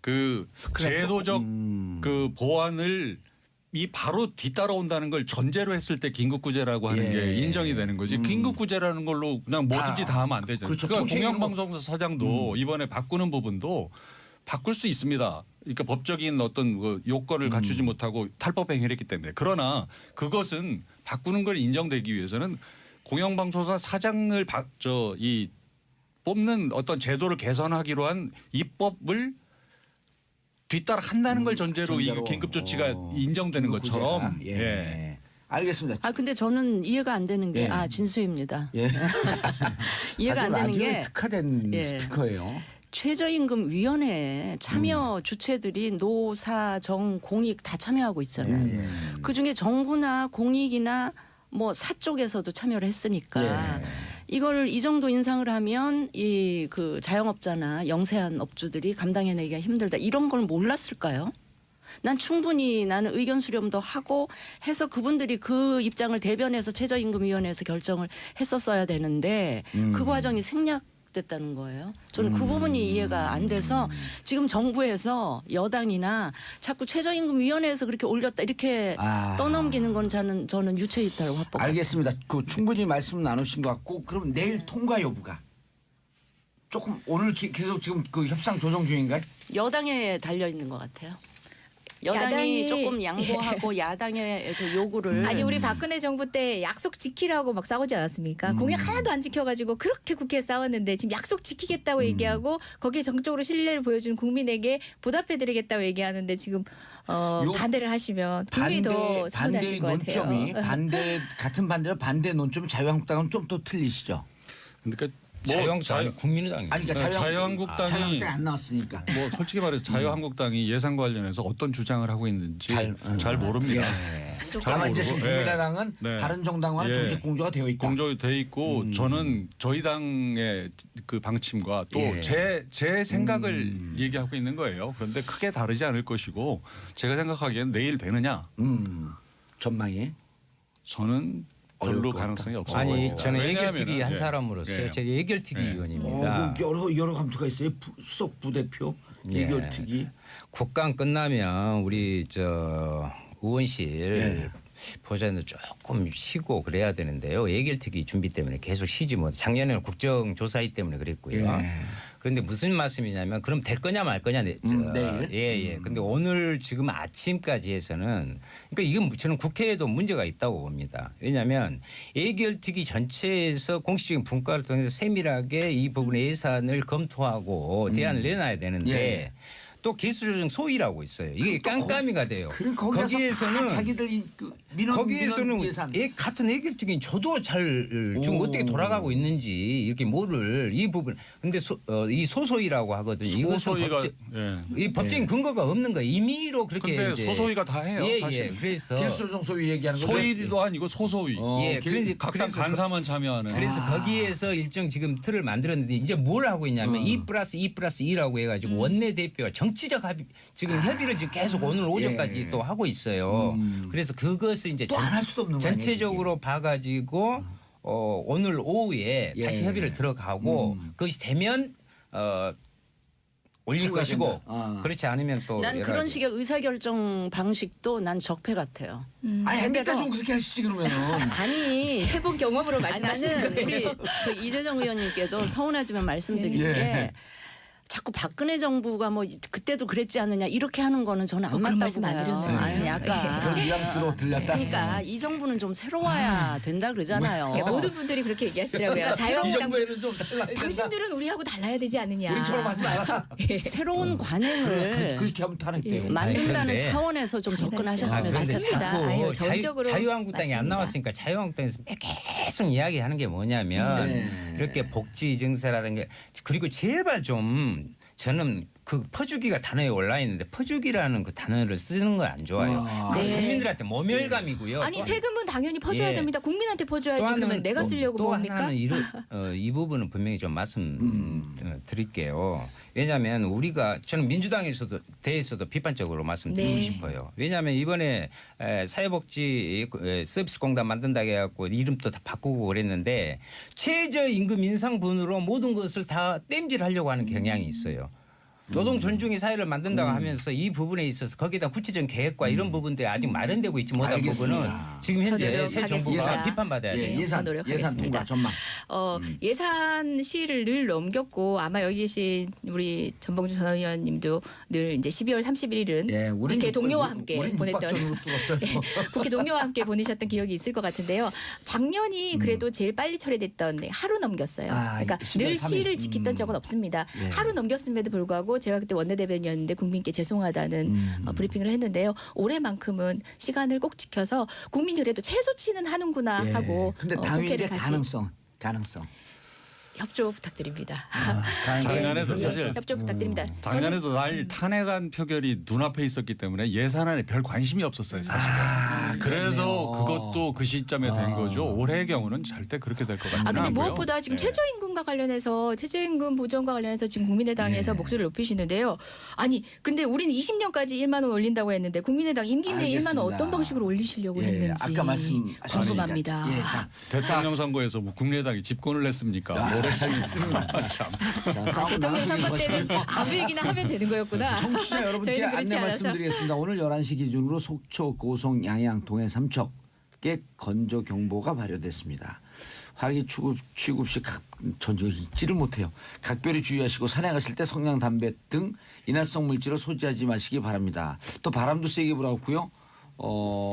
그 제도적 그 보완을 이 바로 뒤따라온다는 걸 전제로 했을 때 긴급구제라고 하는 예. 게 인정이 되는 거지. 긴급구제라는 걸로 그냥 뭐든지 다 하면 안 되잖아요. 그렇죠. 그러니까 통째로 공영방송사 사장도 이번에 바꾸는 부분도 바꿀 수 있습니다. 그러니까 법적인 어떤 그 요건을 갖추지 못하고 탈법 행위를 했기 때문에. 그러나 그것은 바꾸는 걸 인정되기 위해서는 공영방송사 사장을 뽑는 어떤 제도를 개선하기로 한 입법을 뒤따라 한다는 걸 전제로 이 긴급 조치가 인정되는 긴급 것처럼 구제가. 예. 알겠습니다. 아 근데 저는 이해가 안 되는 게 예. 진수입니다. 예. 이해가 안 되는 라디오에 게 특화된 예. 스피커예요. 최저임금위원회 참여 주체들이 노사 정 공익 다 참여하고 있잖아요. 그 중에 정부나 공익이나 뭐 사 쪽에서도 참여를 했으니까 예. 이걸 이 정도 인상을 하면 이 그 자영업자나 영세한 업주들이 감당해내기가 힘들다 이런 걸 몰랐을까요? 난 충분히 나는 의견 수렴도 하고 해서 그분들이 그 입장을 대변해서 최저임금위원회에서 결정을 했었어야 되는데 그 과정이 생략됐다는 거예요. 저는 그 부분이 이해가 안 돼서 지금 정부에서 여당이나 자꾸 최저임금위원회에서 그렇게 올렸다 이렇게 떠넘기는 건 저는 유체이탈 화법. 알겠습니다. 그 충분히 말씀 나누신 것 같고 그럼 내일 통과 여부가 조금 오늘 계속 지금 그 협상 조정 중인가요? 여당에 달려 있는 것 같아요. 여당이 야당이- 조금 양보하고 야당의 그 요구를 아니 우리 박근혜 정부 때 약속 지키라고 막 싸우지 않았습니까? 공약 하나도 안 지켜가지고 그렇게 국회에 싸웠는데 지금 약속 지키겠다고 얘기하고 거기에 정적으로 신뢰를 보여준 국민에게 보답해드리겠다고 얘기하는데 지금 반대를 하시면 분명히 더 서운하실 반대의 것 논점이 같아요. 같은 반대로 반대 논점이 자유한국당은 좀 더 틀리시죠? 그러니까 자유한국당 국민의당이 아니 그러니까 자유한국당이 자유한국당이 안 나왔으니까. 뭐 솔직히 말해서 자유한국당이 예산 관련해서 어떤 주장을 하고 있는지 잘 모릅니다. 잘 다만 이제 모르고. 지금 국민의당은 네. 바른정당과는 예. 정식 공조가 되어 있다. 공조돼 있고 저는 저희 당의 그 방침과 또 예. 제 생각을 얘기하고 있는 거예요. 그런데 크게 다르지 않을 것이고 제가 생각하기엔 내일 되느냐? 전망이. 저는 어려울 별로 것 가능성이 없어요. 아니 저는 왜냐하면은, 예결특위 한 예. 사람으로서 예. 제가 예결특위 의원입니다. 여러 감투가 있어요. 수석 부대표, 예. 예결특위. 국감 끝나면 우리 저 의원실 예. 보좌는 조금 쉬고 그래야 되는데요. 예결특위 준비 때문에 계속 쉬지 못. 작년에는 국정조사위 때문에 그랬고요. 예. 그런데 무슨 말씀이냐면 그럼 될 거냐 말 거냐 내일. 예. 근데 오늘 지금 아침까지 해서는 그러니까 이건 저는 국회에도 문제가 있다고 봅니다. 왜냐하면 예결특위 전체에서 공식적인 분과를 통해서 세밀하게 이 부분의 예산을 검토하고 대안을 내놔야 되는데 예. 또 기술조정 소위라고 있어요. 이게 깜깜이가 돼요. 그럼 거기에서는 자기들 그 민원 예산. 같은 예결특위는 저도 잘 지금 어떻게 돌아가고 있는지 이렇게 뭐를 이 부분 근데 이 소소위라고 하거든요. 소소위가 이 법적인 근거가 없는 거예요. 임의로 그렇게 근데 이제 소소위가 다 해요. 사실. 그래서 기술조정 소위 얘기하는 거죠. 소위도 아니고 소소위. 각당 간사만 참여하는. 그래서 거기에서 일정 지금 틀을 만들었는데 이제 뭘 하고 있냐면 2+2+2라고 해가지고 원내 대표와 정치적 합의 지금 협의를 지금 계속 오늘 오전까지 또 하고 있어요. 그래서 그것을 이제 또 안 할 수도 없는 거 아니에요? 전체적으로 봐가지고 오늘 오후에 다시 협의를 들어가고 그것이 되면 올릴 것이고 그렇지 않으면 또 난 그런 식의 의사결정 방식도 난 적폐 같아요. 아니 햇빛 좀 그렇게 하시지 그러면은. 아니 해본 경험으로 아니, 말씀하시는 나는 거예요. 우리 저 이재정 의원님께도 서운하지만 말씀드릴 게 자꾸 박근혜 정부가 뭐 그때도 그랬지 않느냐 이렇게 하는 거는 저는 안 그런 맞다고 말씀 안 봐요. 드렸나요? 아니 약간 그런 뉘앙스로 들렸다. 그러니까 이 정부는 좀 새로워야 된다 그러잖아요. 그러니까 모든 분들이 그렇게 얘기하시더라고요. 이 자유한국당 정부에는 좀 달라야 된다. 당신들은 우리하고 달라야 되지 않느냐. 우리처럼 하지 마라. 새로운 관행을 그렇게 하면 탄핵돼요. 만든다는 그런데- 차원에서 좀 접근하셨으면 그런데 좋겠습니다. 맞습니다. 아유, 정적으로 자유한국당이 안 맞습니다. 나왔으니까 자유한국당에서 계속 이야기하는 게 뭐냐면 이렇게 복지 증세라든가 그리고 제발 좀 저는 그 퍼주기가 단어에 올라 있는데 퍼주기라는 그 단어를 쓰는 건 안 좋아요. 그 네. 국민들한테 모멸감이고요. 아니 세금은 당연히 퍼줘야 예. 됩니다. 국민한테 퍼줘야지. 또 하나는 그러면 내가 쓰려고 또 뭡니까? 하나는 이 부분은 분명히 좀 말씀 드릴게요. 왜냐하면 우리가 저는 민주당에서도 대해서도 비판적으로 말씀드리고 네. 싶어요. 왜냐하면 이번에 사회복지 서비스공단 만든다고 해갖고 이름도 다 바꾸고 그랬는데 최저임금 인상분으로 모든 것을 다 땜질하려고 하는 경향이 있어요. 노동 존중의 사회를 만든다고 하면서 이 부분에 있어서 거기다 구체적인 계획과 이런 부분들이 아직 마련되고 있지 못한 알겠습니다. 부분은 지금 현재 새 정부가 노력하겠습니다. 비판받아야 돼요. 예, 예산 노력하겠습니다. 통과 전망. 예산 시를 늘 넘겼고 아마 여기 계신 우리 전봉주 전 의원님도 늘 이제 12월 31일은 예, 우린 국회 동료와 함께 우린 보냈던 육박전으로 뚫었어요. 국회 동료와 함께 보내셨던 기억이 있을 것 같은데요. 작년이 그래도 제일 빨리 처리됐던 하루 넘겼어요. 아, 그러니까 11월 늘 3일. 시를 지켰던 적은 없습니다. 예. 하루 넘겼음에도 불구하고 제가 그때 원내대변인이었는데 국민께 죄송하다는 브리핑을 했는데요. 올해만큼은 시간을 꼭 지켜서 국민이 그래도 최소치는 하는구나 예. 하고 근데 국회를 당일의 다시 가능성. 협조 부탁드립니다. 작년에도 예, 사실 협조 부탁드립니다. 작년에도 날 탄핵안 표결이 눈앞에 있었기 때문에 예산안에 별 관심이 없었어요 사실은. 그래서 그것도 그 시점에 된 거죠. 올해의 경우는 절대 그렇게 될 것 같지는 근데 않고요. 무엇보다 지금 네. 최저임금과 관련해서 최저임금 보전과 관련해서 지금 국민의당에서 목소리를 높이시는데요. 아니 근데 우리는 20년까지 1만 원 올린다고 했는데 국민의당 임기 내 1만 원 어떤 방식으로 올리시려고 했는지 아까 말씀하셨으니까. 궁금합니다. 예, 자, 대통령 선거에서 뭐 국민의당이 집권을 했습니까? 알겠습니다. 참. 자, 싸움 대통령 나중에 선거 때는 마시고요. 아무 얘기나 하면 되는 거였구나. 청취자 여러분께 저희는 안내 그렇지 않아서. 말씀드리겠습니다. 오늘 11시 기준으로 속초, 고성, 양양, 동해 3척에 건조 경보가 발효됐습니다. 화기 취급 시 전혀 잊지를 못해요. 각별히 주의하시고 산에 가실 때 성냥 담배 등 인화성 물질을 소지하지 마시기 바랍니다. 또 바람도 세게 불어왔고요.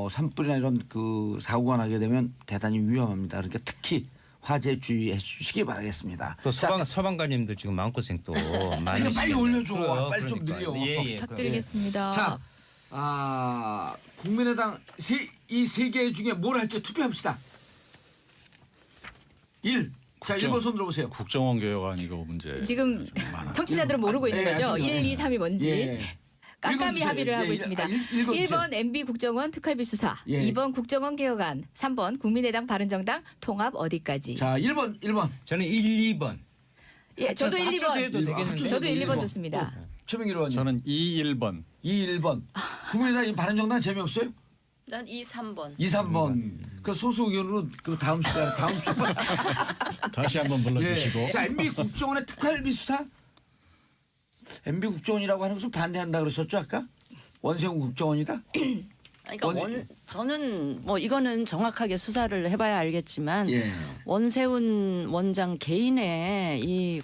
산불이나 이런 그 사고가 나게 되면 대단히 위험합니다. 그러니까 특히 화재 주의해 주시기 바라겠습니다. 또 소방관님들 지금 마음고생 또 많이 그래, 빨리 올려줘. 그래요. 빨리 좀 그러니까요. 늘려. 예. 부탁드리겠습니다. 자, 국민의당 이 세 개 중에 뭘 할지 투표합시다. 1. 자, 1번 손 들어보세요. 국정원 개혁안 이거 문제 지금 좀 많아. 청취자들은 모르고 있는 예, 거죠. 아직은. 1, 2, 3이 뭔지. 예. 깜깜이 읽어주세요. 합의를 예, 하고 예. 있습니다. 읽어주세요. 1번 MB 국정원 특활비 수사, 예. 2번 국정원 개혁안, 3번 국민의당 바른정당 통합 어디까지. 자, 1번. 저는 1, 2번. 예, 저도 1, 합쳐서 2번. 해도 되겠는데. 저도 1, 2번 1번. 좋습니다. 최명길 의원님. 저는 2, 1번. 2, 1번. 국민의당 바른정당 재미없어요? 난 2, 3번. 2, 3번. 그 소수 의견으로 그 다음 시간 다음 주 다시 한번 불러주시고. 예. 자, MB 국정원의 특활비 수사. MB 국정원이라고 하는 것을 반대한다 그러셨죠 아까? 원세훈 국정원이다. 그러니까 저는 뭐 이거는 정확하게 수사를 해봐야 알겠지만 예. 원세훈 원장 개인의 이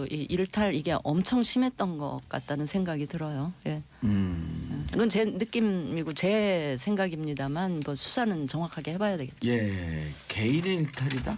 일탈 이게 엄청 심했던 것 같다는 생각이 들어요. 예. 이건 제 느낌이고 제 생각입니다만 뭐 수사는 정확하게 해봐야 되겠죠. 예. 개인의 일탈이다.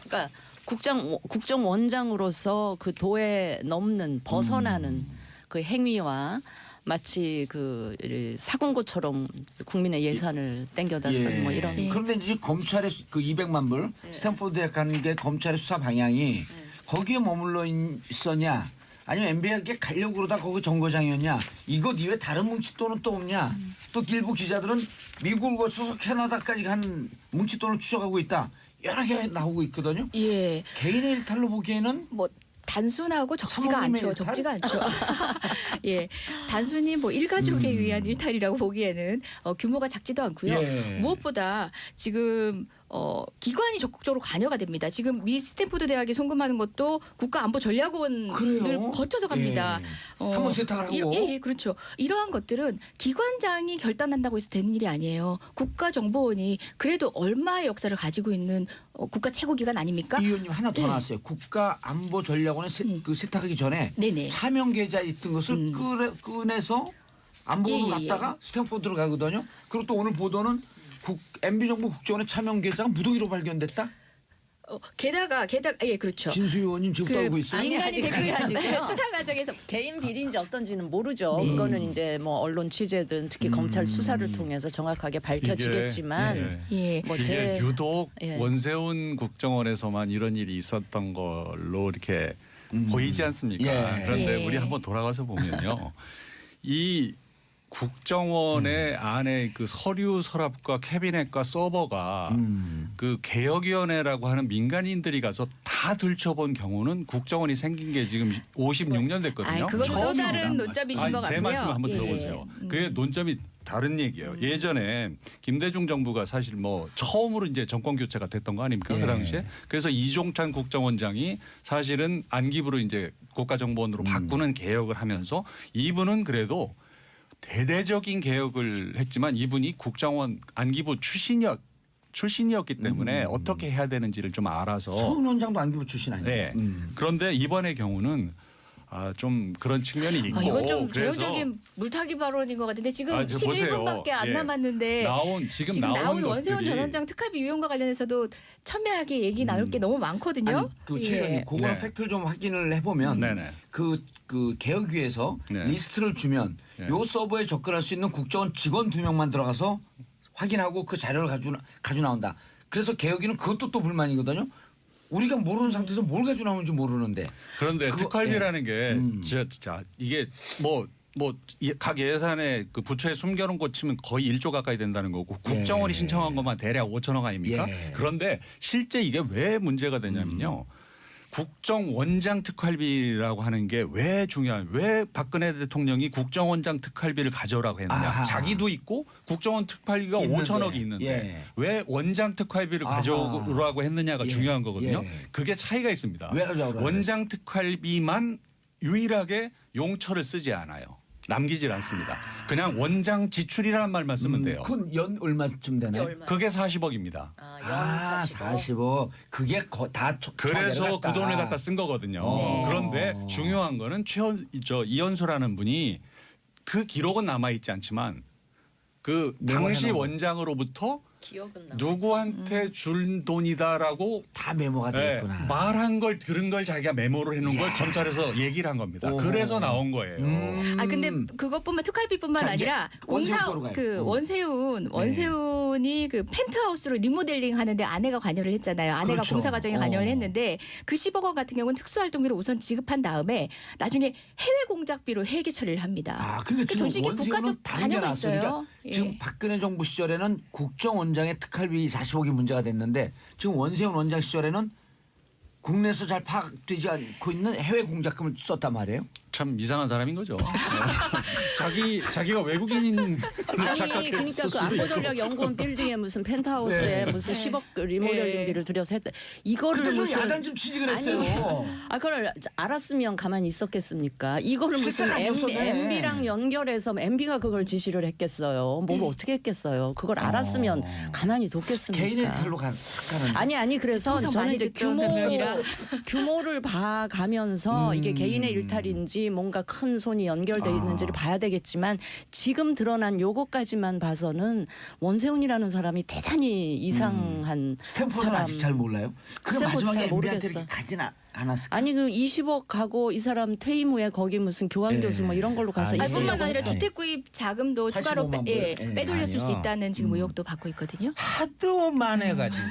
그러니까 국정원장으로서 그 도에 넘는 벗어나는 그 행위와 마치 그 사공고처럼 국민의 예산을 땡겨다 쓴 뭐 이런. 그런데 이제 검찰의 그 200만 불 스탠포드에 간 게 검찰의 수사 방향이 거기에 머물러 있었냐 아니면 MB에게 가려고 그러다 거기 정거장이었냐 이것 이외에 다른 뭉칫돈은 또 없냐 또 일부 기자들은 미국을 거쳐서 캐나다까지 간 뭉칫돈을 추적하고 있다 여러 개 나오고 있거든요. 예. 개인의 일탈로 보기에는 뭐 단순하고 적지가 사모님의 않죠. 일탈? 적지가 않죠. 예, 단순히 뭐 일가족에 의한 일탈이라고 보기에는 규모가 작지도 않고요. 예. 무엇보다 지금 기관이 적극적으로 관여가 됩니다. 지금 미 스탠포드 대학에 송금하는 것도 국가안보전략원을 그래요? 거쳐서 갑니다. 예. 한번 세탁을 하고. 예, 그렇죠. 이러한 것들은 기관장이 결단한다고 해서 되는 일이 아니에요. 국가정보원이 그래도 얼마의 역사를 가지고 있는 국가 최고기관 아닙니까? 이 의원님 하나 더 네. 나왔어요. 국가안보전략원에 그 세탁하기 전에 네네. 차명 계좌 있던 것을 꺼내서 안보로 예, 예, 갔다가 스탠포드로 가거든요. 그리고 또 오늘 보도는 MB정부 국정원의 차명 계좌가 무더기로 발견됐다. 게다가 예, 그렇죠. 진수 의원님 지금 떨고 있어요. 민간이 댓글 아니고요. 수사 과정에서 개인 비리인지 어떤지는 모르죠. 네. 그거는 이제 뭐 언론 취재든 특히 검찰 수사를 통해서 정확하게 밝혀지겠지만 예. 뭐 이게 유독 예. 원세훈 국정원에서만 이런 일이 있었던 걸로 이렇게 보이지 않습니까? 예. 그런데 예. 우리 한번 돌아가서 보면요. 이 국정원의 안에 그 서류 서랍과 캐비넷과 서버가 그 개혁위원회라고 하는 민간인들이 가서 다 들춰본 경우는 국정원이 생긴 게 지금 56년 됐거든요. 아니, 그것도 또 처음입니다. 다른 논점이신 것 제 같고요. 말씀 한번 예. 들어보세요. 그게 논점이 다른 얘기예요. 예전에 김대중 정부가 사실 뭐 처음으로 이제 정권 교체가 됐던 거 아닙니까? 예. 그 당시에. 그래서 이종찬 국정원장이 사실은 안기부로 이제 국가정보원으로 바꾸는 개혁을 하면서 이분은 그래도 대대적인 개혁을 했지만 이분이 국정원 안기부 출신이었기 때문에 어떻게 해야 되는지를 좀 알아서. 서훈 원장도 안기부 출신 아니에요? 네. 그런데 이번의 경우는 좀 그런 측면이 있고. 이건 좀 그래서 저열적인 물타기 발언인 것 같은데 지금 저 보세요. 11분밖에 안 예. 남았는데 지금 나온 나온 원세훈 것들이 전 원장 특활비 유용과 관련해서도 첨예하게 얘기 나눌 게 너무 많거든요. 아니, 그 최근에 그거는 네. 팩트를 좀 확인을 해보면 네네. 그 개혁위에서 네. 리스트를 주면 네. 요 서버에 접근할 수 있는 국정원 직원 2명만 들어가서 확인하고 그 자료를 가지고 나온다. 그래서 개혁위는 그것도 또 불만이거든요. 우리가 모르는 상태에서 뭘 가지고 나오는지 모르는데. 그런데 그거- 특활비라는 게 자, 이게 각 예산에 그 부처에 숨겨놓은 것 치면 거의 1조 가까이 된다는 거고 국정원이 예. 신청한 것만 대략 5천억 아닙니까? 예. 그런데 실제 이게 왜 문제가 되냐면요. 국정원장 특활비라고 하는 게 왜 왜 박근혜 대통령이 국정원장 특활비를 가져오라고 했느냐. 아하. 자기도 있고 국정원 특활비가 있는데. 5천억이 있는데 예. 왜 원장 특활비를 아하. 가져오라고 했느냐가 예. 중요한 거거든요. 예. 그게 차이가 있습니다. 왜 가져오라고 원장 특활비만 유일하게 용처를 쓰지 않아요. 남기질 않습니다. 그냥 원장 지출이라는 말만 쓰면 돼요. 그건 연 얼마쯤 되나요? 그게 40억입니다. 연 45. 그게 다 그래서 그 돈을 갖다 쓴 거거든요. 네. 그런데 중요한 거는 이현수라는 분이 그 기록은 남아 있지 않지만 그 당시 메모해놓은 원장으로부터 기억은 나. 누구한테 준 돈이다라고 다 메모가 돼 네, 있구나. 말한 걸 들은 걸 자기가 메모를 해놓은 걸 검찰에서 얘기를 한 겁니다. 오. 그래서 나온 거예요. 근데 그것뿐만 특활비뿐만 자, 이제 아니라 원세훈 공사 거로 가요. 그 원세훈이 그 펜트하우스로 리모델링 하는데 아내가 관여를 했잖아요. 아내가 그렇죠. 공사 과정에 관여를 했는데 그 10억 원 같은 경우는 특수활동비로 우선 지급한 다음에 나중에 해외 공작비로 회계 처리를 합니다. 아, 근데 지금 조직이 원세훈은 국가적 다른 게 관여가 나왔으니까 있어요. 예. 지금 박근혜 정부 시절에는 국정원장의 특활비 40억이 문제가 됐는데 지금 원세훈 원장 시절에는 국내에서 잘 파악되지 않고 있는 해외 공작금을 썼단 말이에요. 참 이상한 사람인 거죠. 자기가 외국인인 아니 그러니까 그 안보전략연구원 빌딩에 무슨 펜트하우스에 무슨 10억 리모델링비를 들여서 했다. 이거를 그래서 무슨 야단 좀 취직을 했어요. 그걸 알았으면 가만히 있었겠습니까? 이거를 무슨 실세가 아니었었네. MB랑 연결해서 MB가 그걸 지시를 했겠어요. 뭘 어떻게 했겠어요? 그걸 알았으면 가만히 뒀겠습니까? 개인의 탈로 가는. 아니 그래서 평소 저는 많이 이제 듣던 변명이라. 규모를 봐가면서 이게 개인의 일탈인지 뭔가 큰 손이 연결돼 있는지를 봐야 되겠지만 지금 드러난 요거까지만 봐서는 원세훈이라는 사람이 대단히 이상한 스탠포드는 사람. 아직 잘 몰라요? 그럼 스탠포드 마지막에 잘 MB한테 모르겠어. 이렇게 가진 않았을까? 아니 그 20억 가고 이 사람 퇴임 후에 거기 무슨 교환 교수 뭐 이런 걸로 가서 아니, 아니, 뿐만 아니라 네. 주택 구입 자금도 추가로 85만 불. 예. 빼돌렸을 수 아니요. 있다는 지금 의혹도 받고 있거든요. 하도 많아가지고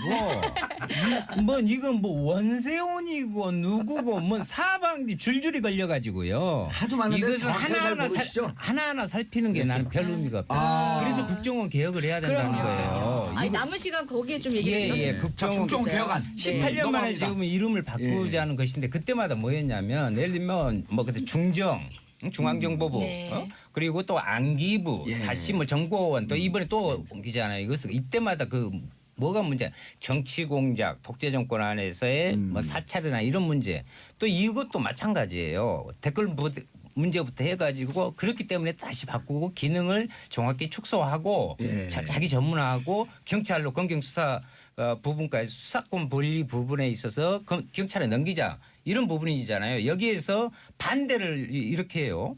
뭐 이건 뭐 원세훈이고 누구고 뭐 사방이 줄줄이 걸려가지고요. 하도 많은데 이것은 정확하게 잘 모르시죠? 하나하나 살피는 게 나는 별 의미가 없다. 그래서 국정원 개혁을 해야 된다는 거예요. 아니 남은 시간 거기에 좀 얘기를 예, 했었어요. 예, 국정원 국정 있어요. 개혁안. 18년 만에 넘어갑니다. 지금 이름을 바꾸자는 것인데 그때마다 뭐였냐면 예를 들면 뭐 그때 중앙정보부 네. 그리고 또 안기부 예. 다시 뭐 정보원 또 이번에 또 옮기잖아요. 이것은 이때마다 그 뭐가 문제 정치 공작 독재 정권 안에서의 뭐 사찰이나 이런 문제 또 이것도 마찬가지예요. 댓글 문제부터 해가지고 그렇기 때문에 다시 바꾸고 기능을 정확히 축소하고 예. 자기 전문화하고 경찰로 검경수사 부분까지 수사권 분리 부분에 있어서 경찰에 넘기자 이런 부분이잖아요. 여기에서 반대를 이렇게 해요.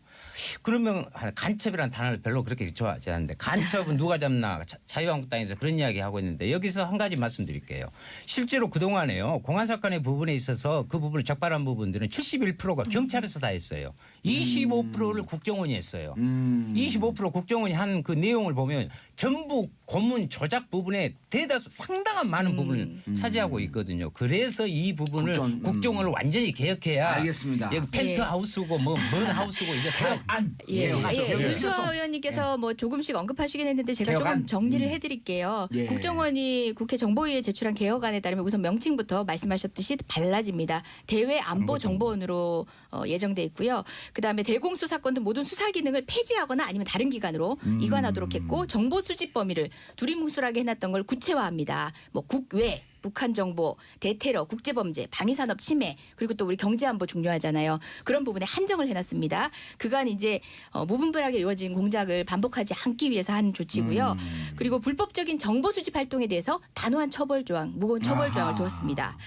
그러면 간첩이라는 단어를 별로 그렇게 좋아하지 않는데 간첩은 누가 잡나 자유한국당에서 그런 이야기 하고 있는데 여기서 한 가지 말씀드릴게요. 실제로 그동안에요. 공안 사건의 부분에 있어서 그 부분을 적발한 부분들은 71%가 경찰에서 다 했어요. 25%를 국정원이 했어요. 25% 국정원이 한 그 내용을 보면 전부 고문 조작 부분에 대다수 상당한 많은 부분을 차지하고 있거든요. 그래서 이 부분을 국정원을 완전히 개혁해야 알겠습니다. 여기 펜트하우스고 뭐 먼 하우스고 이게 다 예, 개혁하죠. 예, 개혁. 윤수아 의원님께서 뭐 조금씩 언급하시긴 했는데 제가 조금 개혁안. 정리를 해드릴게요. 예. 국정원이 국회 정보위에 제출한 개혁안에 따르면 우선 명칭부터 말씀하셨듯이 달라집니다. 대외안보정보원으로 예정돼 있고요. 그다음에 대공수사권 등 모든 수사 기능을 폐지하거나 아니면 다른 기관으로 이관하도록 했고 정보 수집 범위를 두리뭉술하게 해놨던 걸 구체화합니다. 뭐 국외 북한 정보, 대테러, 국제범죄, 방위산업 침해 그리고 또 우리 경제안보 중요하잖아요. 그런 부분에 한정을 해놨습니다. 그간 이제 무분별하게 이루어진 공작을 반복하지 않기 위해서 한 조치고요. 그리고 불법적인 정보 수집 활동에 대해서 단호한 처벌 조항, 무거운 처벌 조항을 두었습니다.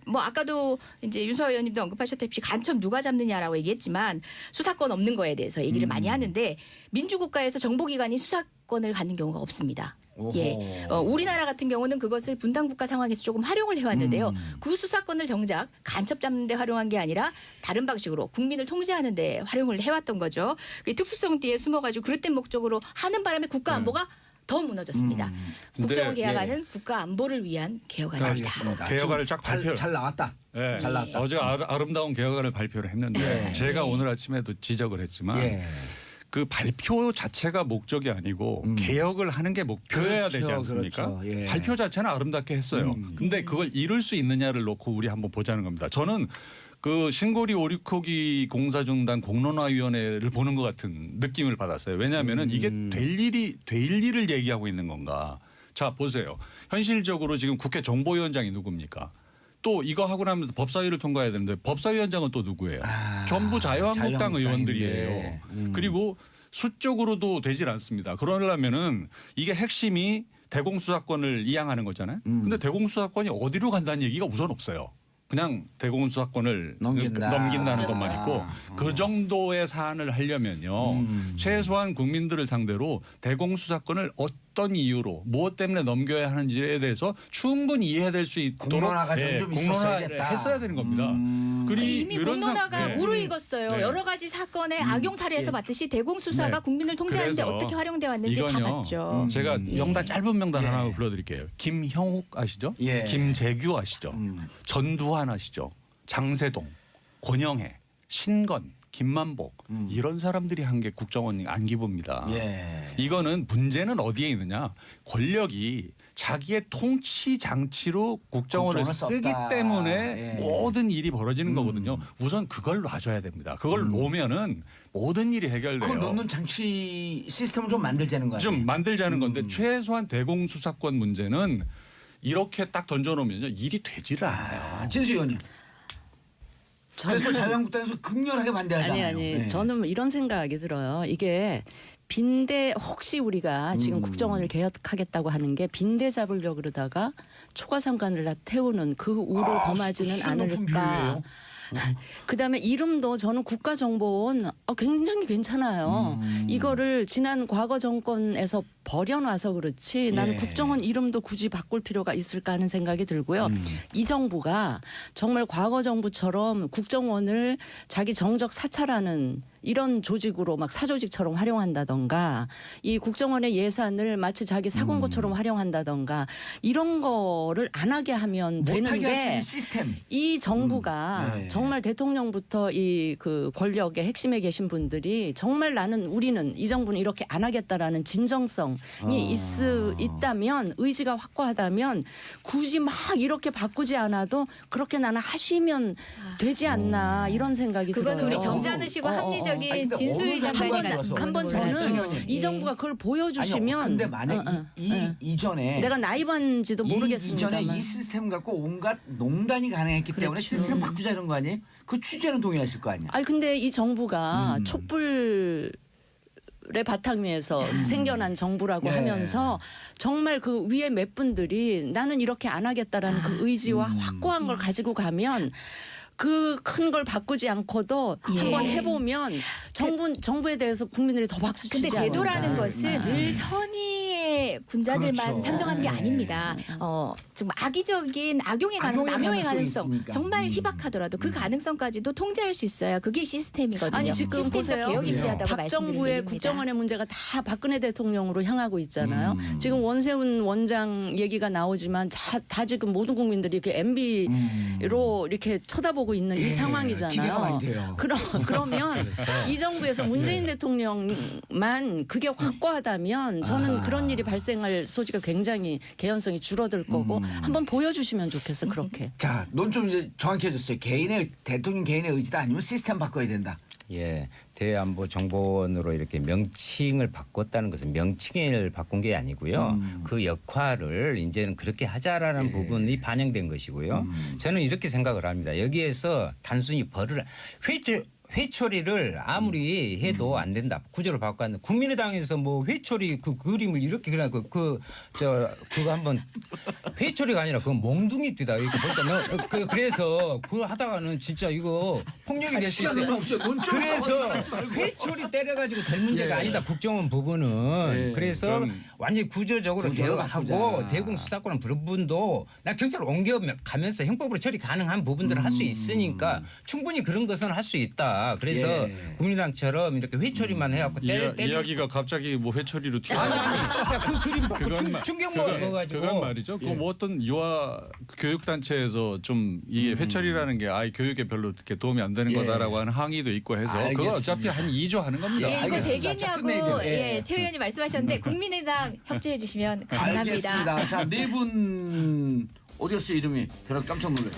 뭐 아까도 이제 윤수아 의원님도 언급하셨다시피 간첩 누가 잡느냐라고 얘기했지만 수사권 없는 거에 대해서 얘기를 많이 하는데 민주국가에서 정보기관이 수사권을 갖는 경우가 없습니다. 예, 우리나라 같은 경우는 그것을 분단국가 상황에서 조금 활용을 해왔는데요. 그 수사권을 정작 간첩 잡는 데 활용한 게 아니라 다른 방식으로 국민을 통제하는 데 활용을 해왔던 거죠. 그 특수성 뒤에 숨어가지고 그릇된 목적으로 하는 바람에 국가 안보가 더 무너졌습니다. 국정원 근데, 개혁안은 국가 안보를 위한 개혁안입니다. 알겠습니다. 개혁안을 쫙 잘 나왔다. 예. 잘 나왔다. 어제 아름다운 개혁안을 발표를 했는데 제가 오늘 아침에도 지적을 했지만 예. 그 발표 자체가 목적이 아니고 개혁을 하는 게 목표여야 되지 그렇죠, 않습니까? 그렇죠. 예. 발표 자체는 아름답게 했어요. 근데 그걸 이룰 수 있느냐를 놓고 우리 한번 보자는 겁니다. 저는 그 신고리 오리코기 공사중단 공론화위원회를 보는 것 같은 느낌을 받았어요. 왜냐하면은 이게 될 일을 얘기하고 있는 건가? 자 보세요. 현실적으로 지금 국회 정보위원장이 누굽니까? 또 이거 하고 나면 법사위를 통과해야 되는데 법사위원장은 또 누구예요? 전부 자유한국당 의원들이에요. 그리고 수적으로도 되질 않습니다. 그러려면은 이게 핵심이 대공수사권을 이양하는 거잖아요. 근데 대공수사권이 어디로 간다는 얘기가 우선 없어요. 그냥 대공수사권을 넘긴다는 것만 있고 그 정도의 사안을 하려면요. 최소한 국민들을 상대로 대공수사권을 어떤 이유로 무엇 때문에 넘겨야 하는지에 대해서 충분히 이해될 수 있도록 공론화가 좀 있었어야겠다. 했어야 되는 겁니다. 이미 이런 공론화가 네. 무르익었어요. 네. 여러 가지 사건의 악용 사례에서 봤듯이 대공수사가 네. 국민을 통제하는데 그래서 어떻게 활용돼 왔는지 다 이건요, 봤죠. 제가 명단 짧은 명단 예. 하나 불러드릴게요. 김형욱 아시죠? 예. 김재규 아시죠? 전두환 아시죠? 장세동, 권영애, 신건, 김만복 이런 사람들이 한 게 국정원 안기부입니다. 예. 이거는 문제는 어디에 있느냐? 권력이 자기의 통치 장치로 국정원을 국정원을 쓰기 썼다. 때문에 예. 모든 일이 벌어지는 거거든요. 우선 그걸 놔줘야 됩니다. 그걸 놓으면은 모든 일이 해결돼요. 그걸 놓는 장치 시스템을 좀 만들자는 거예요. 좀 만들자는 건데 최소한 대공수사권 문제는 이렇게 딱 던져놓으면요 일이 되지를 않아요. 진수 의원님. 그래서 저는- 자유한국당에서 극렬하게 반대하잖아요. 아니 네. 저는 이런 생각이 들어요. 이게 빈대 혹시 우리가 지금 국정원을 개혁하겠다고 하는 게 빈대 잡으려고 그러다가 초과상관을 다 태우는 그 우를 범하지는 수준 높은 않을까. 비유예요. 그다음에 이름도 저는 국가정보원 굉장히 괜찮아요. 이거를 지난 과거 정권에서 버려놔서 그렇지 나는 예. 국정원 이름도 굳이 바꿀 필요가 있을까 하는 생각이 들고요. 이 정부가 정말 과거 정부처럼 국정원을 자기 정적 사찰하는 이런 조직으로 막 사조직처럼 활용한다던가 이 국정원의 예산을 마치 자기 사공고처럼 활용한다던가 이런 거를 안 하게 하면 되는 못하게 할 수 게 있는 시스템. 이 정부가 네. 정말 대통령부터 이 그 권력의 핵심에 계신 분들이 정말 우리는 이 정부는 이렇게 안 하겠다라는 진정성이 있다면 의지가 확고하다면 굳이 막 이렇게 바꾸지 않아도 그렇게 나는 하시면 되지 않나 이런 생각이 그건 들어요. 우리 점잖으시고 합리적인 아니, 근데 진수희 어느 장관이 상황에서 한번 그거는 저는 중요해요. 이 정부가 그걸 보여주시면 아니요. 근데 만약 이전에 내가 나이반지도 모르겠습니다만 이전에 이 시스템 갖고 온갖 농단이 가능했기 때문에 그렇죠. 시스템 바꾸자 이런 거 아니에요? 그 취재는 동의하실 거 아니에요? 아니 근데 이 정부가 촛불의 바탕 위에서 생겨난 정부라고 네. 하면서 정말 그 위에 몇 분들이 나는 이렇게 안 하겠다라는 그 의지와 확고한 걸 가지고 가면 그 큰 걸 바꾸지 않고도 예. 한번 해보면 정부에 대해서 국민들이 더 박수 치지 근데 않을까. 제도라는 것은 늘 선의의 군자들만 그렇죠. 상정하는 게 네. 아닙니다. 좀 악의적인 악용의 가능성, 악용의 남용의 가능성이 가능성 있으니까. 정말 희박하더라도 그 가능성까지도 통제할 수 있어야 그게 시스템이거든요. 아니 지금 시스템적 보세요. 개혁이 필요하다고 박 말씀드리는 정부의 겁니다. 국정원의 문제가 다 박근혜 대통령으로 향하고 있잖아요. 지금 원세훈 원장 얘기가 나오지만 다 지금 모든 국민들이 이렇게 MB로 이렇게 쳐다보고 있는 이 상황이잖아요. 기대가 많이 돼요. 그러면 이 정부에서 문재인 대통령만 그게 확고하다면 저는 그런 일이 발생할 소지가 굉장히 개연성이 줄어들 거고 한번 보여주시면 좋겠어 그렇게. 자, 논 좀 이제 정확해졌어요. 대통령 개인의 의지다 아니면 시스템 바꿔야 된다. 예, 대안보정보원으로 이렇게 명칭을 바꿨다는 것은 명칭을 바꾼 게 아니고요. 그 역할을 이제는 그렇게 하자라는 부분이 반영된 것이고요. 저는 이렇게 생각을 합니다. 여기에서 단순히 회초리를 아무리 해도 안 된다. 구조를 바꿨는데 국민의당에서 뭐 회초리 그 그림을 이렇게 그냥 그거 한번 회초리가 아니라 그건 몽둥이 뛰다 이렇게 보니까 그래서 그거 하다가는 진짜 이거 폭력이 될 수 있어요. 없어요. 논 좀. 그래서 회초리 때려가지고 될 문제가 예. 아니다. 국정원 부분은 예. 그래서 그럼 완전히 구조적으로 구조를 개혁하고 바꾸자. 대공 수사권 부분도 나 경찰 옮겨가면서 형법으로 처리 가능한 부분들을 할 수 있으니까 충분히 그런 것은 할 수 있다. 그래서 예. 국민의당처럼 이렇게 회초리만 해갖고 이야기가 갑자기 뭐 회초리로 튀어. 그 그림 그건 충격만 먹어가지고 그건 말이죠. 그 뭐 어떤 유아 교육 단체에서 좀 이게 회철이라는 게 아이 교육에 별로 이렇게 도움이 안 되는 예. 거다라고 하는 항의도 있고 해서 그거 알겠습니다. 어차피 한 2조 하는 겁니다. 예, 이거 알겠습니다. 자, 끝내야 되겠냐고 돼요. 예. 최 의원님 말씀하셨는데 국민의당 협조해 주시면 감사합니다. 알겠습니다. 자, 네 분 어디였어요 이름이? 벼락 깜짝 놀래요.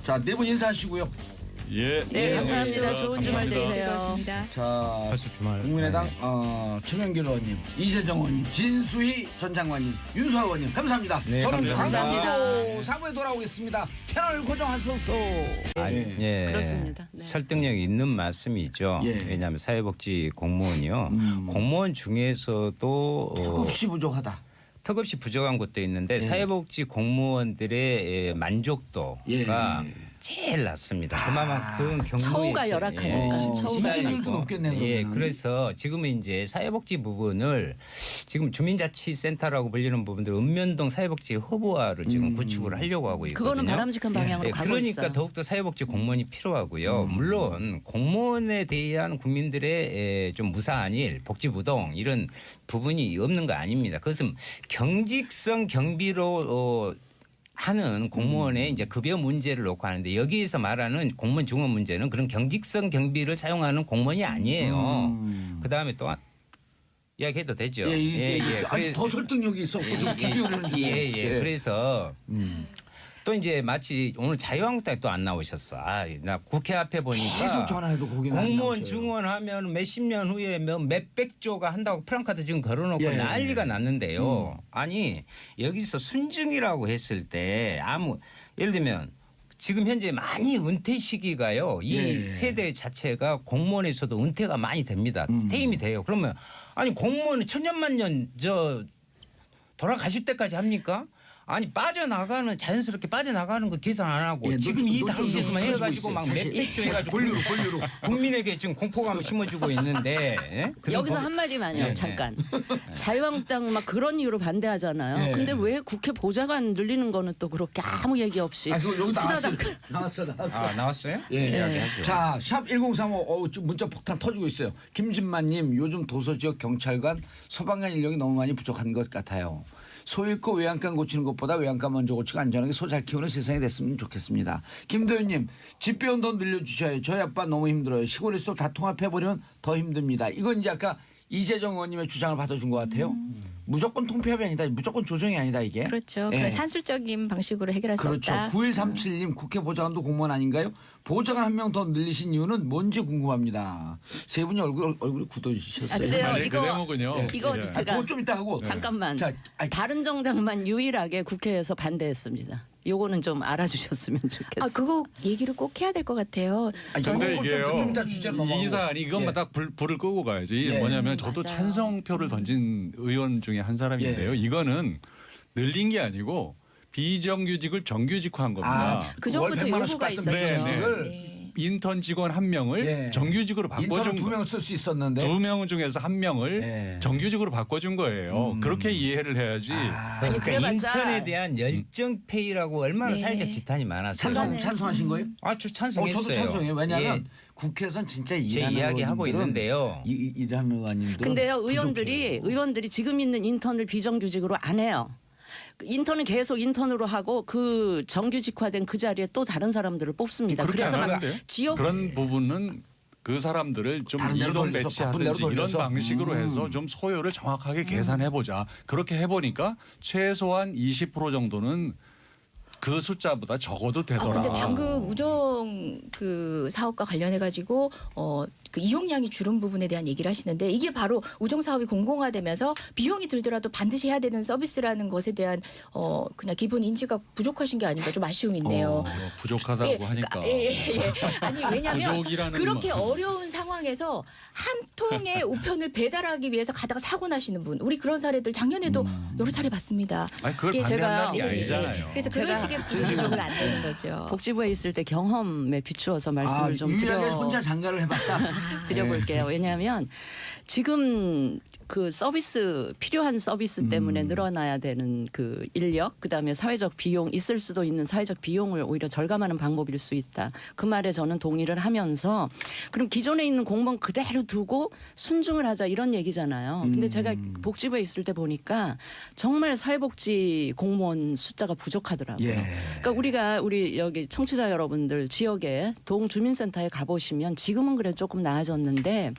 자, 네 분 인사하시고요. 예. 네, 감사합니다. 좋은 주말 감사합니다. 되세요. 고맙습니다. 자, 벌써 주말. 국민의당 최명길 의원님, 이재정 의원님, 진수희 전 장관님, 윤수아 의원님 감사합니다. 네, 저는 감사합니다. 광고 사부에 돌아오겠습니다. 채널 고정하소서. 예. 그렇습니다. 네. 설득력이 있는 말씀이죠. 예. 왜냐하면 사회복지 공무원이요. 공무원 중에서도 턱없이 부족하다. 턱없이 부족한 것도 있는데 사회복지 공무원들의 만족도가 예. 제일 낮습니다. 그만큼 경무에 처우가 열악하니까. 처우가 시민율도 높겠네요. 예, 그러면은. 그래서 지금은 이제 사회복지 부분을 지금 주민자치센터라고 불리는 부분들 읍면동 사회복지 허브화를 지금 구축을 하려고 하고 있거든요. 그거는 바람직한 방향으로 예, 가고 그러니까 있어요. 더욱더 사회복지 공무원이 필요하고요. 물론 공무원에 대한 국민들의 좀 무사한 일, 복지부동 이런 부분이 없는 거 아닙니다. 그것은 경직성 경비로 하는 공무원의 이제 급여 문제를 놓고 하는데 여기에서 말하는 공무원 중원 문제는 그런 경직성 경비를 사용하는 공무원이 아니에요. 그다음에 또한 이야기해도 되죠. 아니, 더 설득력이 있었고 좀 귀 기울이는 중. 예. 그래서 또 이제 마치 오늘 자유한국당에 또 안 나오셨어. 나 국회 앞에 보니까 계속 전화해도 거기는 안 공무원 나오셔요. 증원하면 몇십 년 후에 몇백 조가 한다고 프랑카드 지금 걸어놓고 예. 난리가 났는데요. 아니 여기서 순증이라고 했을 때 예를 들면 지금 현재 많이 은퇴 시기가요. 이 예. 세대 자체가 공무원에서도 은퇴가 많이 됩니다. 퇴임이 돼요. 그러면 아니 공무원은 천년만년 돌아가실 때까지 합니까? 아니 빠져나가는 자연스럽게 빠져나가는 거 계산 안 하고 예, 지금 이 노조에서 당시에서만 터지고 해가지고 있어요. 막 다시. 몇백조 해가지고 권류로. 국민에게 지금 공포감을 심어주고 있는데 예? 그런 여기서 거- 한마디만요. 네, 잠깐. 자유한국당 막 그런 이유로 반대하잖아요. 네. 근데 왜 국회 보좌관 늘리는 거는 또 그렇게 아무 얘기 없이 아, 그거 여기 나왔어. 후다닥 나왔어. 아 나왔어요? 예. 이야기하죠. 자, 샵 1035 지금 문자 폭탄 터지고 있어요. 김진만님 요즘 도서지역 경찰관 소방관 인력이 너무 많이 부족한 것 같아요. 소 잃고 외양간 고치는 것보다 외양간 먼저 고치고 안전하게 소 잘 키우는 세상이 됐으면 좋겠습니다. 김도윤님 집 배운 돈 늘려주셔요. 저희 아빠 너무 힘들어요. 시골에서 다 통합해버리면 더 힘듭니다. 이건 이제 아까 이재정 의원님의 주장을 받아준 것 같아요. 무조건 통폐합이 아니다. 무조건 조정이 아니다 이게. 그렇죠. 예. 그런 산술적인 방식으로 해결할 수 그렇죠. 없다. 9137님 국회 보좌관도 공무원 아닌가요? 보좌관 한 명 더 늘리신 이유는 뭔지 궁금합니다. 세 분이 얼굴이 굳어지셨어요. 아, 근데요, 만약에 이거- 그 대목은요. 이거 예. 제가 그거 좀 이따 하고. 잠깐만. 자, 아니, 바른정당만 유일하게 국회에서 반대했습니다. 요거는 좀 알아주셨으면 좋겠어요. 그거 얘기를 꼭 해야 될 것 같아요. 아니, 저는 근데 좀 이게요. 이따 주제로 넘어가고. 이 사안이 이것만 예. 딱 불을 끄고 가야죠. 이게 예. 뭐냐면 저도 맞아요. 찬성표를 던진 의원 중에 한 사람인데요. 예. 이거는 늘린 게 아니고 비정규직을 정규직화한 겁니다. 그 전부터 월 100만 원씩 요구가 받던 있었죠. 비정규직을 네. 인턴 직원 한 명을 예. 정규직으로 인턴은 바꿔준 두 명을 쓸 수 있었는데. 두 명 중에서 한 명을 예. 정규직으로 바꿔준 거예요. 그렇게 이해를 해야지. 그러니까 그래봤자- 인턴에 대한 열정 페이라고 얼마나 네. 사회적 지탄이 많았어요. 찬성하신 거예요? 저 찬성했어요. 저도 찬성해요. 왜냐하면 예, 국회에선 진짜 제 일하는 이야기 하고 의원들은 있는데요. 일하는 의원님들. 근데요, 의원들이 지금 있는 인턴을 비정규직으로 안 해요. 인턴은 계속 인턴으로 하고 그 정규직화된 그 자리에 또 다른 사람들을 뽑습니다. 그렇게 그래서 안 막 하는데요? 지역 그런 부분은 그 사람들을 좀 다른 데로 이동 돌려서, 바쁜 데로 배치하든지 이런 돌려서. 방식으로 해서 좀 소요를 정확하게 계산해보자. 그렇게 해보니까 최소한 20% 정도는 그 숫자보다 적어도 되더라. 근데 방금 우정 그 사업과 관련해 가지고 그 이용량이 줄은 부분에 대한 얘기를 하시는데 이게 바로 우정 사업이 공공화되면서 비용이 들더라도 반드시 해야 되는 서비스라는 것에 대한 그냥 기본 인지가 부족하신 게 아닌가 좀 아쉬움이 있네요. 부족하다고 하니까. 아니 왜냐하면 부족이라는 그렇게 어려운 상황에서 한 통의 우편을 배달하기 위해서 가다가 사고 나시는 분, 우리 그런 사례들 작년에도 여러 차례 봤습니다. 아니 그걸 이게 반대한다는 게 제가- 아니잖아요. 그래서 그런 제가- 식의 구조조정은 안 되는 거죠. 복지부에 있을 때 경험에 비추어서 말씀을 좀 유일하게 혼자 장가를 해봤다. 드려볼게요. 왜냐하면 지금 그 서비스 필요한 서비스 때문에 늘어나야 되는 그 인력 그다음에 사회적 비용 있을 수도 있는 사회적 비용을 오히려 절감하는 방법일 수 있다. 그 말에 저는 동의를 하면서 그럼 기존에 있는 공무원 그대로 두고 순증을 하자 이런 얘기잖아요. 근데 제가 복지부에 있을 때 보니까 정말 사회복지 공무원 숫자가 부족하더라고요. 예. 그러니까 우리 여기 청취자 여러분들 지역에 동주민센터에 가보시면 지금은 그래도 조금 나아졌는데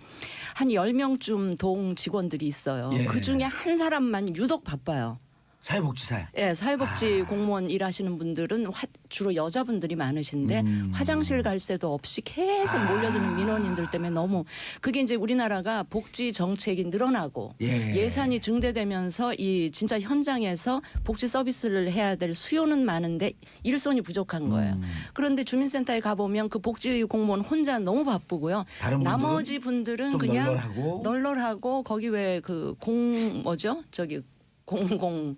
한 10명쯤 동 직원들이 있어요. 예. 그중에 한 사람만 유독 바빠요. 사회복지사에. 예, 사회복지 공무원 일하시는 분들은 주로 여자분들이 많으신데 화장실 갈 새도 없이 계속 몰려드는 민원인들 때문에 너무 그게 이제 우리나라가 복지 정책이 늘어나고 예산이 증대되면서 이 진짜 현장에서 복지 서비스를 해야 될 수요는 많은데 일손이 부족한 거예요. 그런데 주민센터에 가보면 그 복지 공무원 혼자 너무 바쁘고요. 다른 분들은 나머지 분들은 좀 그냥 널널하고 거기 왜 그 공공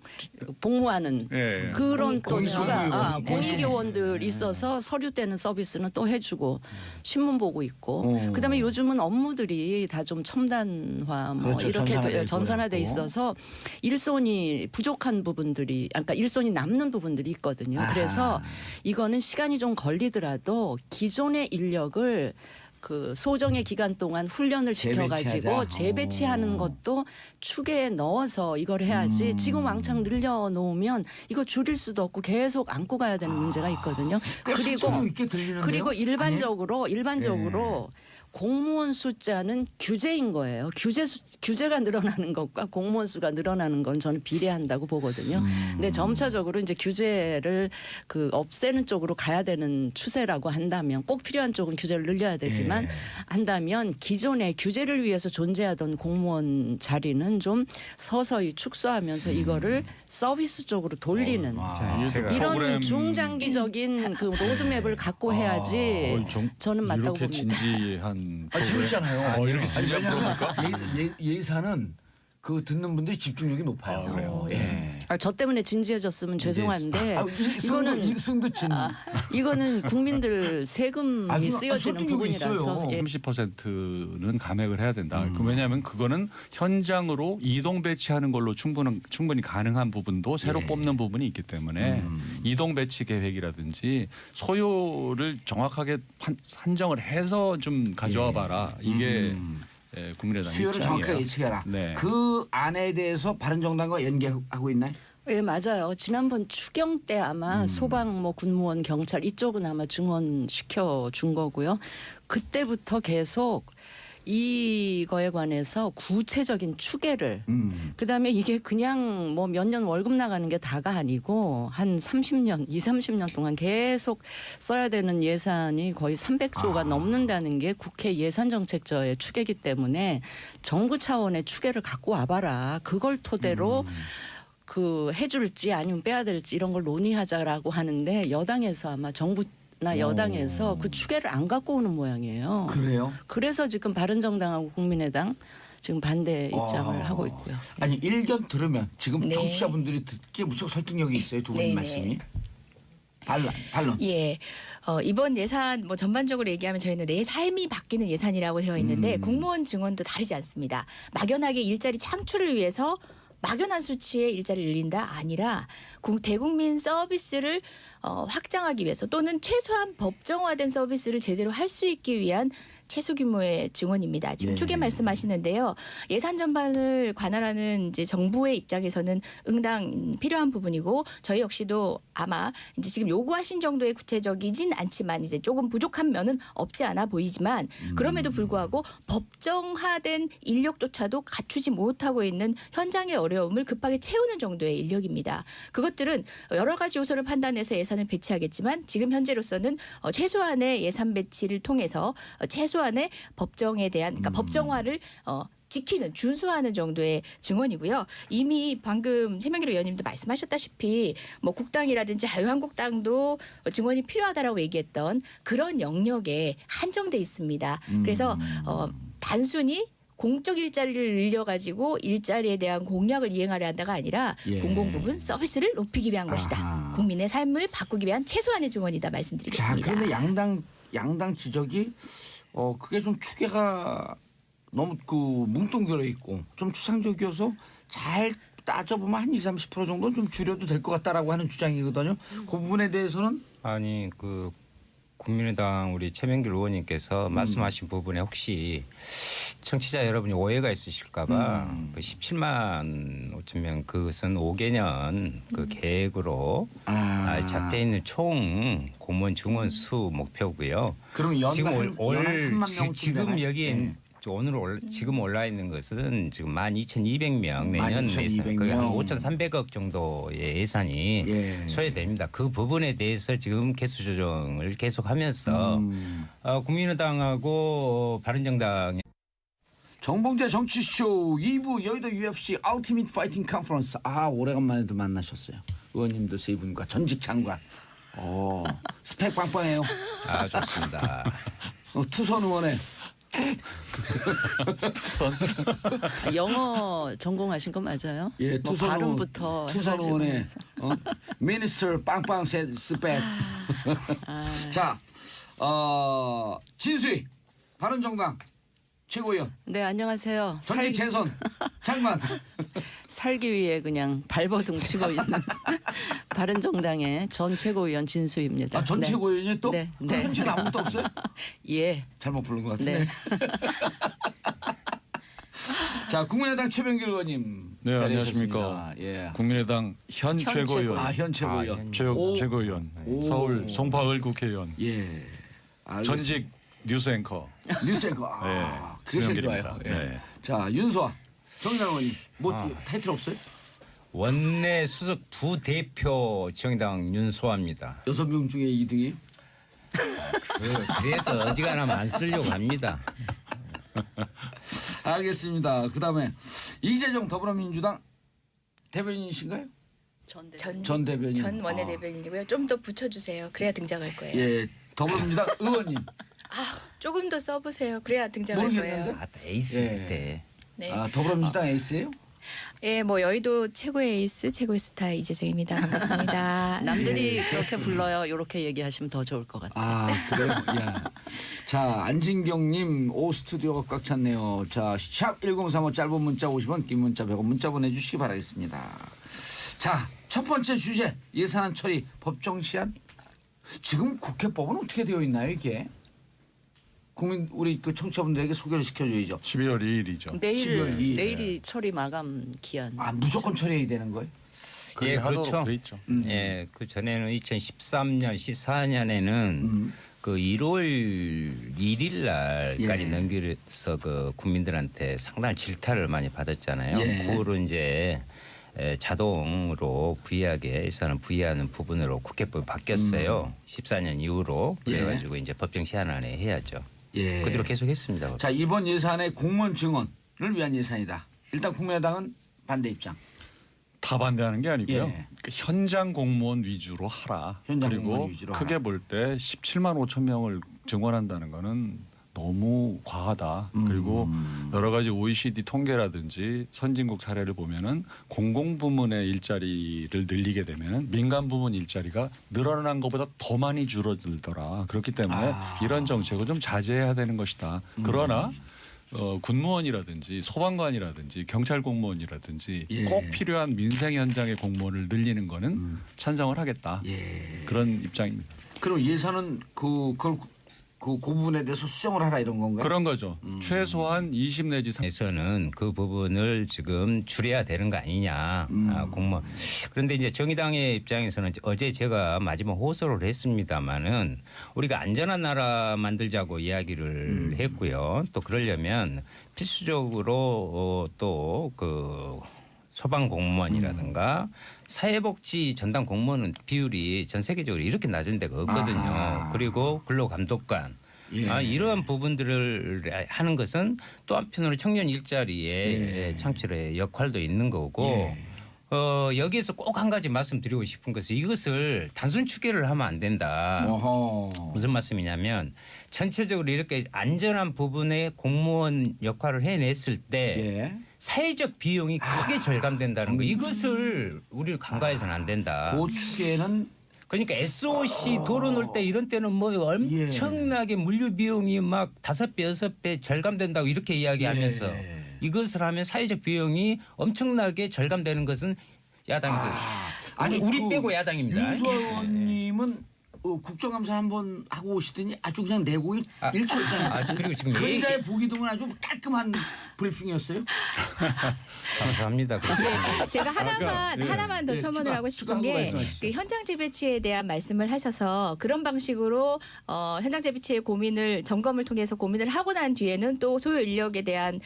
복무하는 예. 그런 또 공익교원. 공익요원들 있어서 서류 떼는 서비스는 또 해주고 신문 보고 있고 그다음에 요즘은 업무들이 다 좀 첨단화 뭐 그렇죠. 이렇게 전산화돼 전산화돼 있고. 있어서 일손이 부족한 부분들이 그러니까 일손이 남는 부분들이 있거든요. 그래서 이거는 시간이 좀 걸리더라도 기존의 인력을 그 소정의 기간 동안 훈련을 시켜가지고 재배치하자. 재배치하는 것도 축에 넣어서 이걸 해야지 지금 왕창 늘려놓으면 이거 줄일 수도 없고 계속 안고 가야 되는 문제가 있거든요. 꽤 그리고 상처럼 있게 들리는데요? 일반적으로 공무원 숫자는 규제인 거예요. 규제가 늘어나는 것과 공무원 수가 늘어나는 건 저는 비례한다고 보거든요. 근데 점차적으로 이제 규제를 없애는 쪽으로 가야 되는 추세라고 한다면 꼭 필요한 쪽은 규제를 늘려야 되지만 한다면 기존의 규제를 위해서 존재하던 공무원 자리는 좀 서서히 축소하면서 이거를 서비스 쪽으로 돌리는 이런 프로그램- 중장기적인 그 로드맵을 갖고 해야지 저는 맞다고 이렇게 봅니다. 진지한 재밌잖아요. 이렇게 진지한 왜냐하면 프로입니까? 예산은 그 듣는 분들이 집중력이 높아요. 아, 그래요? 예. 저 때문에 진지해졌으면 죄송한데 이거는 일승도 진. 이거는 국민들 세금이 쓰여지는 설득력이 부분이라서 있어요. 예. 30%는 감액을 해야 된다. 왜냐하면 그거는 현장으로 이동 배치하는 걸로 충분히 가능한 부분도 새로 뽑는 부분이 있기 때문에 이동 배치 계획이라든지 소요를 정확하게 산정을 해서 좀 가져와 봐라. 이게 국민의당 수요를 입장이에요. 정확하게 예측해라. 네. 그 안에 대해서 바른정당과 연계하고 있나요? 예, 맞아요. 지난번 추경 때 아마 소방, 군무원, 경찰 이쪽은 아마 증원시켜 준 거고요. 그때부터 계속 이거에 관해서 구체적인 추계를 그다음에 이게 그냥 몇 년 월급 나가는 게 다가 아니고 한 30년, 30년 동안 계속 써야 되는 예산이 거의 300조가 넘는다는 게 국회 예산정책처의 추계이기 때문에 정부 차원의 추계를 갖고 와봐라. 그걸 토대로 해줄지 아니면 빼야 될지 이런 걸 논의하자라고 하는데 여당에서 아마 정부나 여당에서 그 추계를 안 갖고 오는 모양이에요. 그래요? 그래서 지금 바른정당하고 국민의당 지금 반대 입장을 하고 있고요. 아니 일견 들으면 지금 네. 청취자분들이 듣기에 무척 설득력이 있어요. 두 분의 네네. 말씀이. 반론. 예. 이번 예산 전반적으로 얘기하면 저희는 내 삶이 바뀌는 예산이라고 되어 있는데 공무원 증원도 다르지 않습니다. 막연하게 일자리 창출을 위해서 막연한 수치의 일자리를 늘린다 아니라 대국민 서비스를 확장하기 위해서 또는 최소한 법정화된 서비스를 제대로 할 수 있기 위한 최소 규모의 증원입니다. 지금 네. 추계 말씀하시는데요. 예산 전반을 관할하는 이제 정부의 입장에서는 응당 필요한 부분이고 저희 역시도 아마 이제 지금 요구하신 정도의 구체적이진 않지만 이제 조금 부족한 면은 없지 않아 보이지만 그럼에도 불구하고 법정화된 인력조차도 갖추지 못하고 있는 현장의 어려움을 급하게 채우는 정도의 인력입니다. 그것들은 여러 가지 요소를 판단해서 예산을 배치하겠지만 지금 현재로서는 최소한의 예산 배치를 통해서 최소한의 법정에 대한 그러니까 법정화를 지키는 준수하는 정도의 증언이고요. 이미 방금 최명길 의원님도 말씀하셨다시피 국당이라든지 자유한국당도 증언이 필요하다라고 얘기했던 그런 영역에 한정돼 있습니다. 그래서 단순히 공적 일자리를 늘려가지고 일자리에 대한 공약을 이행하려 한다가 아니라 예. 공공부문 서비스를 높이기 위한 것이다. 아하. 국민의 삶을 바꾸기 위한 최소한의 증언이다 자, 말씀드리겠습니다. 그런데 양당 지적이 그게 좀 추계가 너무 뭉뚱그려 있고 좀 추상적이어서 잘 따져보면 한 20-30% 정도는 좀 줄여도 될 것 같다라고 하는 주장이거든요. 그 부분에 대해서는 아니 국민의당 우리 최명길 의원님께서 말씀하신 부분에 혹시 청취자 여러분이 오해가 있으실까봐 17만 5천 명 그것은 5개년 계획으로 잡혀 있는 총 공무원 증원 수 목표고요. 그럼 지금 연간 3만 명 지금 여기에 지금 올라 있는 것은 지금 12,200명 내년 예산 12,200 거의 한 명. 5,300억 정도의 예산이 예. 소요됩니다. 그 부분에 대해서 지금 개수 조정을 계속하면서 국민의당하고 바른정당 정봉재 정치쇼 2부 여의도 UFC 얼티밋 파이팅 컨퍼런스. 오래간만에도 만나셨어요. 의원님도 세 분과 전직 장관. 스펙 빵빵해요. 좋습니다. 투선 의원에 영어 전공하신 거 맞아요? 예, 투선 발음부터 투선 해가지고 의원에 해서. 미니스터 빵빵 스펙. 자, 진수희 바른정당 최고위원 네, 안녕하세요. 전직 재선 장관. 살기 위해 그냥 발버둥 치고 있는 바른정당의 전 최고위원 진수입니다. 전 네. 최고위원이 또? 네, 그럼 네. 현재는 아무것도 없어요? 예. 잘못 부른 것 같은데. 네. 자, 국민의당 최명길 의원님. 네, 자리하셨습니다. 안녕하십니까. 예. 국민의당 현 최고위원, 현 최고위원. 현 최고, 오. 최고위원, 오. 서울 송파을 국회의원, 예. 알겠습니다. 전직 뉴스 앵커. 뉴스 앵커. 아, 그게 제일 수명길입니다. 좋아요. 예. 네. 자, 윤소아 정의당 의원님 뭐 타이틀 없어요? 원내 수석 부대표 정의당 윤소아입니다. 6명 중에 2등이. 그래서 어지간하면 안 쓰려고 합니다. 알겠습니다. 그다음에 이재정 더불어민주당 대변인이신가요? 전 대변인. 전 원내대변인이고요. 좀 더 붙여주세요. 그래야 등장할 거예요. 예, 더불어민주당 의원님. 조금 더 써보세요. 그래야 등장할 모르겠는데? 거예요. 아, 에이스 예. 때. 네. 아, 더불어민주당 에이스예요? 예, 뭐 여의도 최고의 에이스, 최고의 스타 이재정입니다. 반갑습니다. 남들이 그렇게 불러요. 이렇게 얘기하시면 더 좋을 것 같아요. 아, 그래요? 야. 자, 안진경님 오스튜디오가 꽉 찼네요. 자, 샵 1035 짧은 문자 50원, 긴 문자 100원 문자 보내주시기 바라겠습니다. 자, 첫 번째 주제 예산안 처리 법정 시한. 지금 국회법은 어떻게 되어 있나요 이게? 국민 우리 그 청취자분들에게 소개를 시켜줘야죠. 12월 2일이죠. 12월 2일. 내일이 처리 마감 기한. 아, 무조건 처리해야 되는 거예요? 예, 그렇죠. 돼 있죠. 예, 그 전에는 2013년, 14년에는 그 1월 1일 날까지 예. 넘겨서 그 국민들한테 상당한 질타를 많이 받았잖아요. 예. 그거로 이제 자동으로 부의하게 예산을 부의하는 부분으로 국회법이 바뀌었어요. 14년 이후로 그래가지고 이제 법정 시한안에 해야죠. 예. 그대로 계속했습니다. 자, 이번 예산의 공무원 증언을 위한 예산이다. 일단 국민의당은 반대 입장. 다 반대하는 게 아니고요. 예. 그 현장 공무원 위주로 하라. 현장 그리고 공무원 위주로 크게 하라. 볼 때 17만 5천 명을 증원한다는 거는 너무 과하다. 그리고 여러 가지 OECD 통계라든지 선진국 사례를 보면은 공공부문의 일자리를 늘리게 되면 민간 부문 일자리가 늘어난 것보다 더 많이 줄어들더라. 그렇기 때문에 이런 정책을 좀 자제해야 되는 것이다. 그러나 군무원이라든지 소방관이라든지 경찰 공무원이라든지 예. 꼭 필요한 민생 현장의 공무원을 늘리는 거는 찬성을 하겠다. 예. 그런 입장입니다. 그럼 예산은 그걸 그 부분에 대해서 수정을 하라 이런 건가요? 그런 거죠. 최소한 20 내지 30. 에서는 그 부분을 지금 줄여야 되는 거 아니냐. 공무원. 그런데 이제 정의당의 입장에서는 어제 제가 마지막 호소를 했습니다마는 우리가 안전한 나라 만들자고 이야기를 했고요. 또 그러려면 필수적으로 또 그 소방 공무원이라든가 사회복지 전담 공무원은 비율이 전 세계적으로 이렇게 낮은 데가 없거든요. 아하. 그리고 근로감독관. 예. 이러한 부분들을 하는 것은 또 한편으로 청년 일자리의 창출의 역할도 있는 거고 예. 여기에서 꼭 한 가지 말씀드리고 싶은 것은 이것을 단순 추계를 하면 안 된다. 어허. 무슨 말씀이냐면 전체적으로 이렇게 안전한 부분에 공무원 역할을 해냈을 때 예. 사회적 비용이 크게 절감된다는 거 이것을 우리를 간과해서는 안 된다. 그 축에는 그러니까 SOC 도로 놓을 때 이런 때는 뭐 엄청나게 물류 비용이 막 5배, 6배 절감된다고 이렇게 이야기하면서 이것을 하면 사회적 비용이 엄청나게 절감되는 것은 야당에서 아니 우리 그 빼고 야당입니다. 윤수아 의원님은 국정감사 한번 하고 오시더니 아주 그냥 내공이 일초였잖아요. 그리고 지금 근자의 보기 드문 아주 깔끔한 브리핑이었어요. 감사합니다. 제가 하나만 더 예, 첨언을 추가, 하고 추가 싶은 한 거 게 말씀하시죠. 그 현장 재배치에 대한 말씀을 하셔서 그런 방식으로 현장 재배치의 고민을 점검을 통해서 고민을 하고 난 뒤에는 또 소요 인력에 대한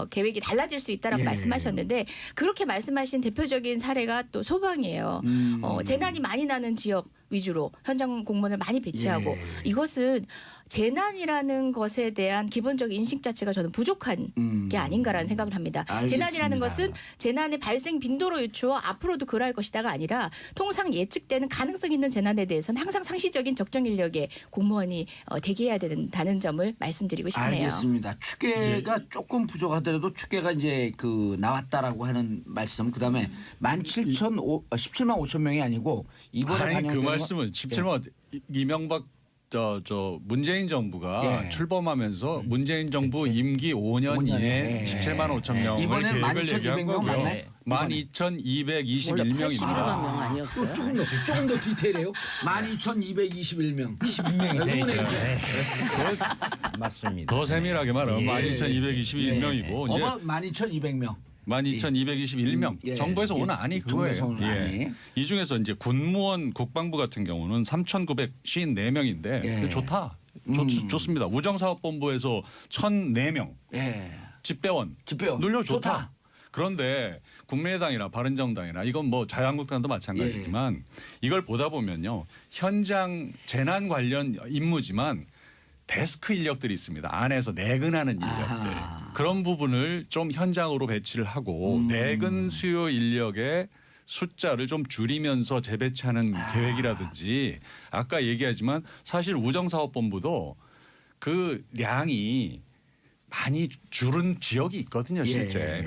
계획이 달라질 수 있다라고 예. 말씀하셨는데 그렇게 말씀하신 대표적인 사례가 또 소방이에요. 재난이 많이 나는 지역 위주로 현장 공무원을 많이 배치하고 예. 이것은 재난이라는 것에 대한 기본적인 인식 자체가 저는 부족한 게 아닌가라는 생각을 합니다. 알겠습니다. 재난이라는 것은 재난의 발생 빈도로 유추어 앞으로도 그럴 것이다가 아니라 통상 예측되는 가능성 있는 재난에 대해서는 항상 상시적인 적정 인력의 공무원이 대기해야 된다는 점을 말씀드리고 싶네요. 알겠습니다. 추계가 조금 부족하더라도 추계가 이제 그 나왔다라고 하는 말씀. 그다음에 17만 5천 명이 아니고 이번에 아니 그 반영되는 말씀은 17만 이명박 저 문재인 정부가 예. 출범하면서 문재인 정부 임기 5년 5년 이내 예. 17만 5천 명을 이번엔 계획을 얘기한 12,200명 거고요. 맞나요? 12,221명입니다. 81만 명 아니었어요? 조금 더 디테일해요. 12,221명. 10명이 되죠. 맞습니다. 더 세밀하게 말하면 12,221명이고 이제 어머 12,200명. 12,221명 예. 정부에서 온 안이 정부에서 그거예요. 온 안이. 이 중에서 이제 군무원 국방부 같은 경우는 3,954명인데 예. 좋다. 좋습니다. 우정사업본부에서 1,004명 예. 집배원 집배원. 늘려 좋다. 좋다. 그런데 국민의당이나 바른정당이나 이건 뭐 자유한국당도 마찬가지지만 이걸 보다 보면요. 현장 재난 관련 임무지만 데스크 인력들이 있습니다. 안에서 내근하는 인력들. 아하. 그런 부분을 좀 현장으로 배치를 하고 내근 수요 인력의 숫자를 좀 줄이면서 재배치하는 계획이라든지 아까 얘기하지만 사실 우정사업본부도 그 량이 많이 줄은 지역이 있거든요, 실제.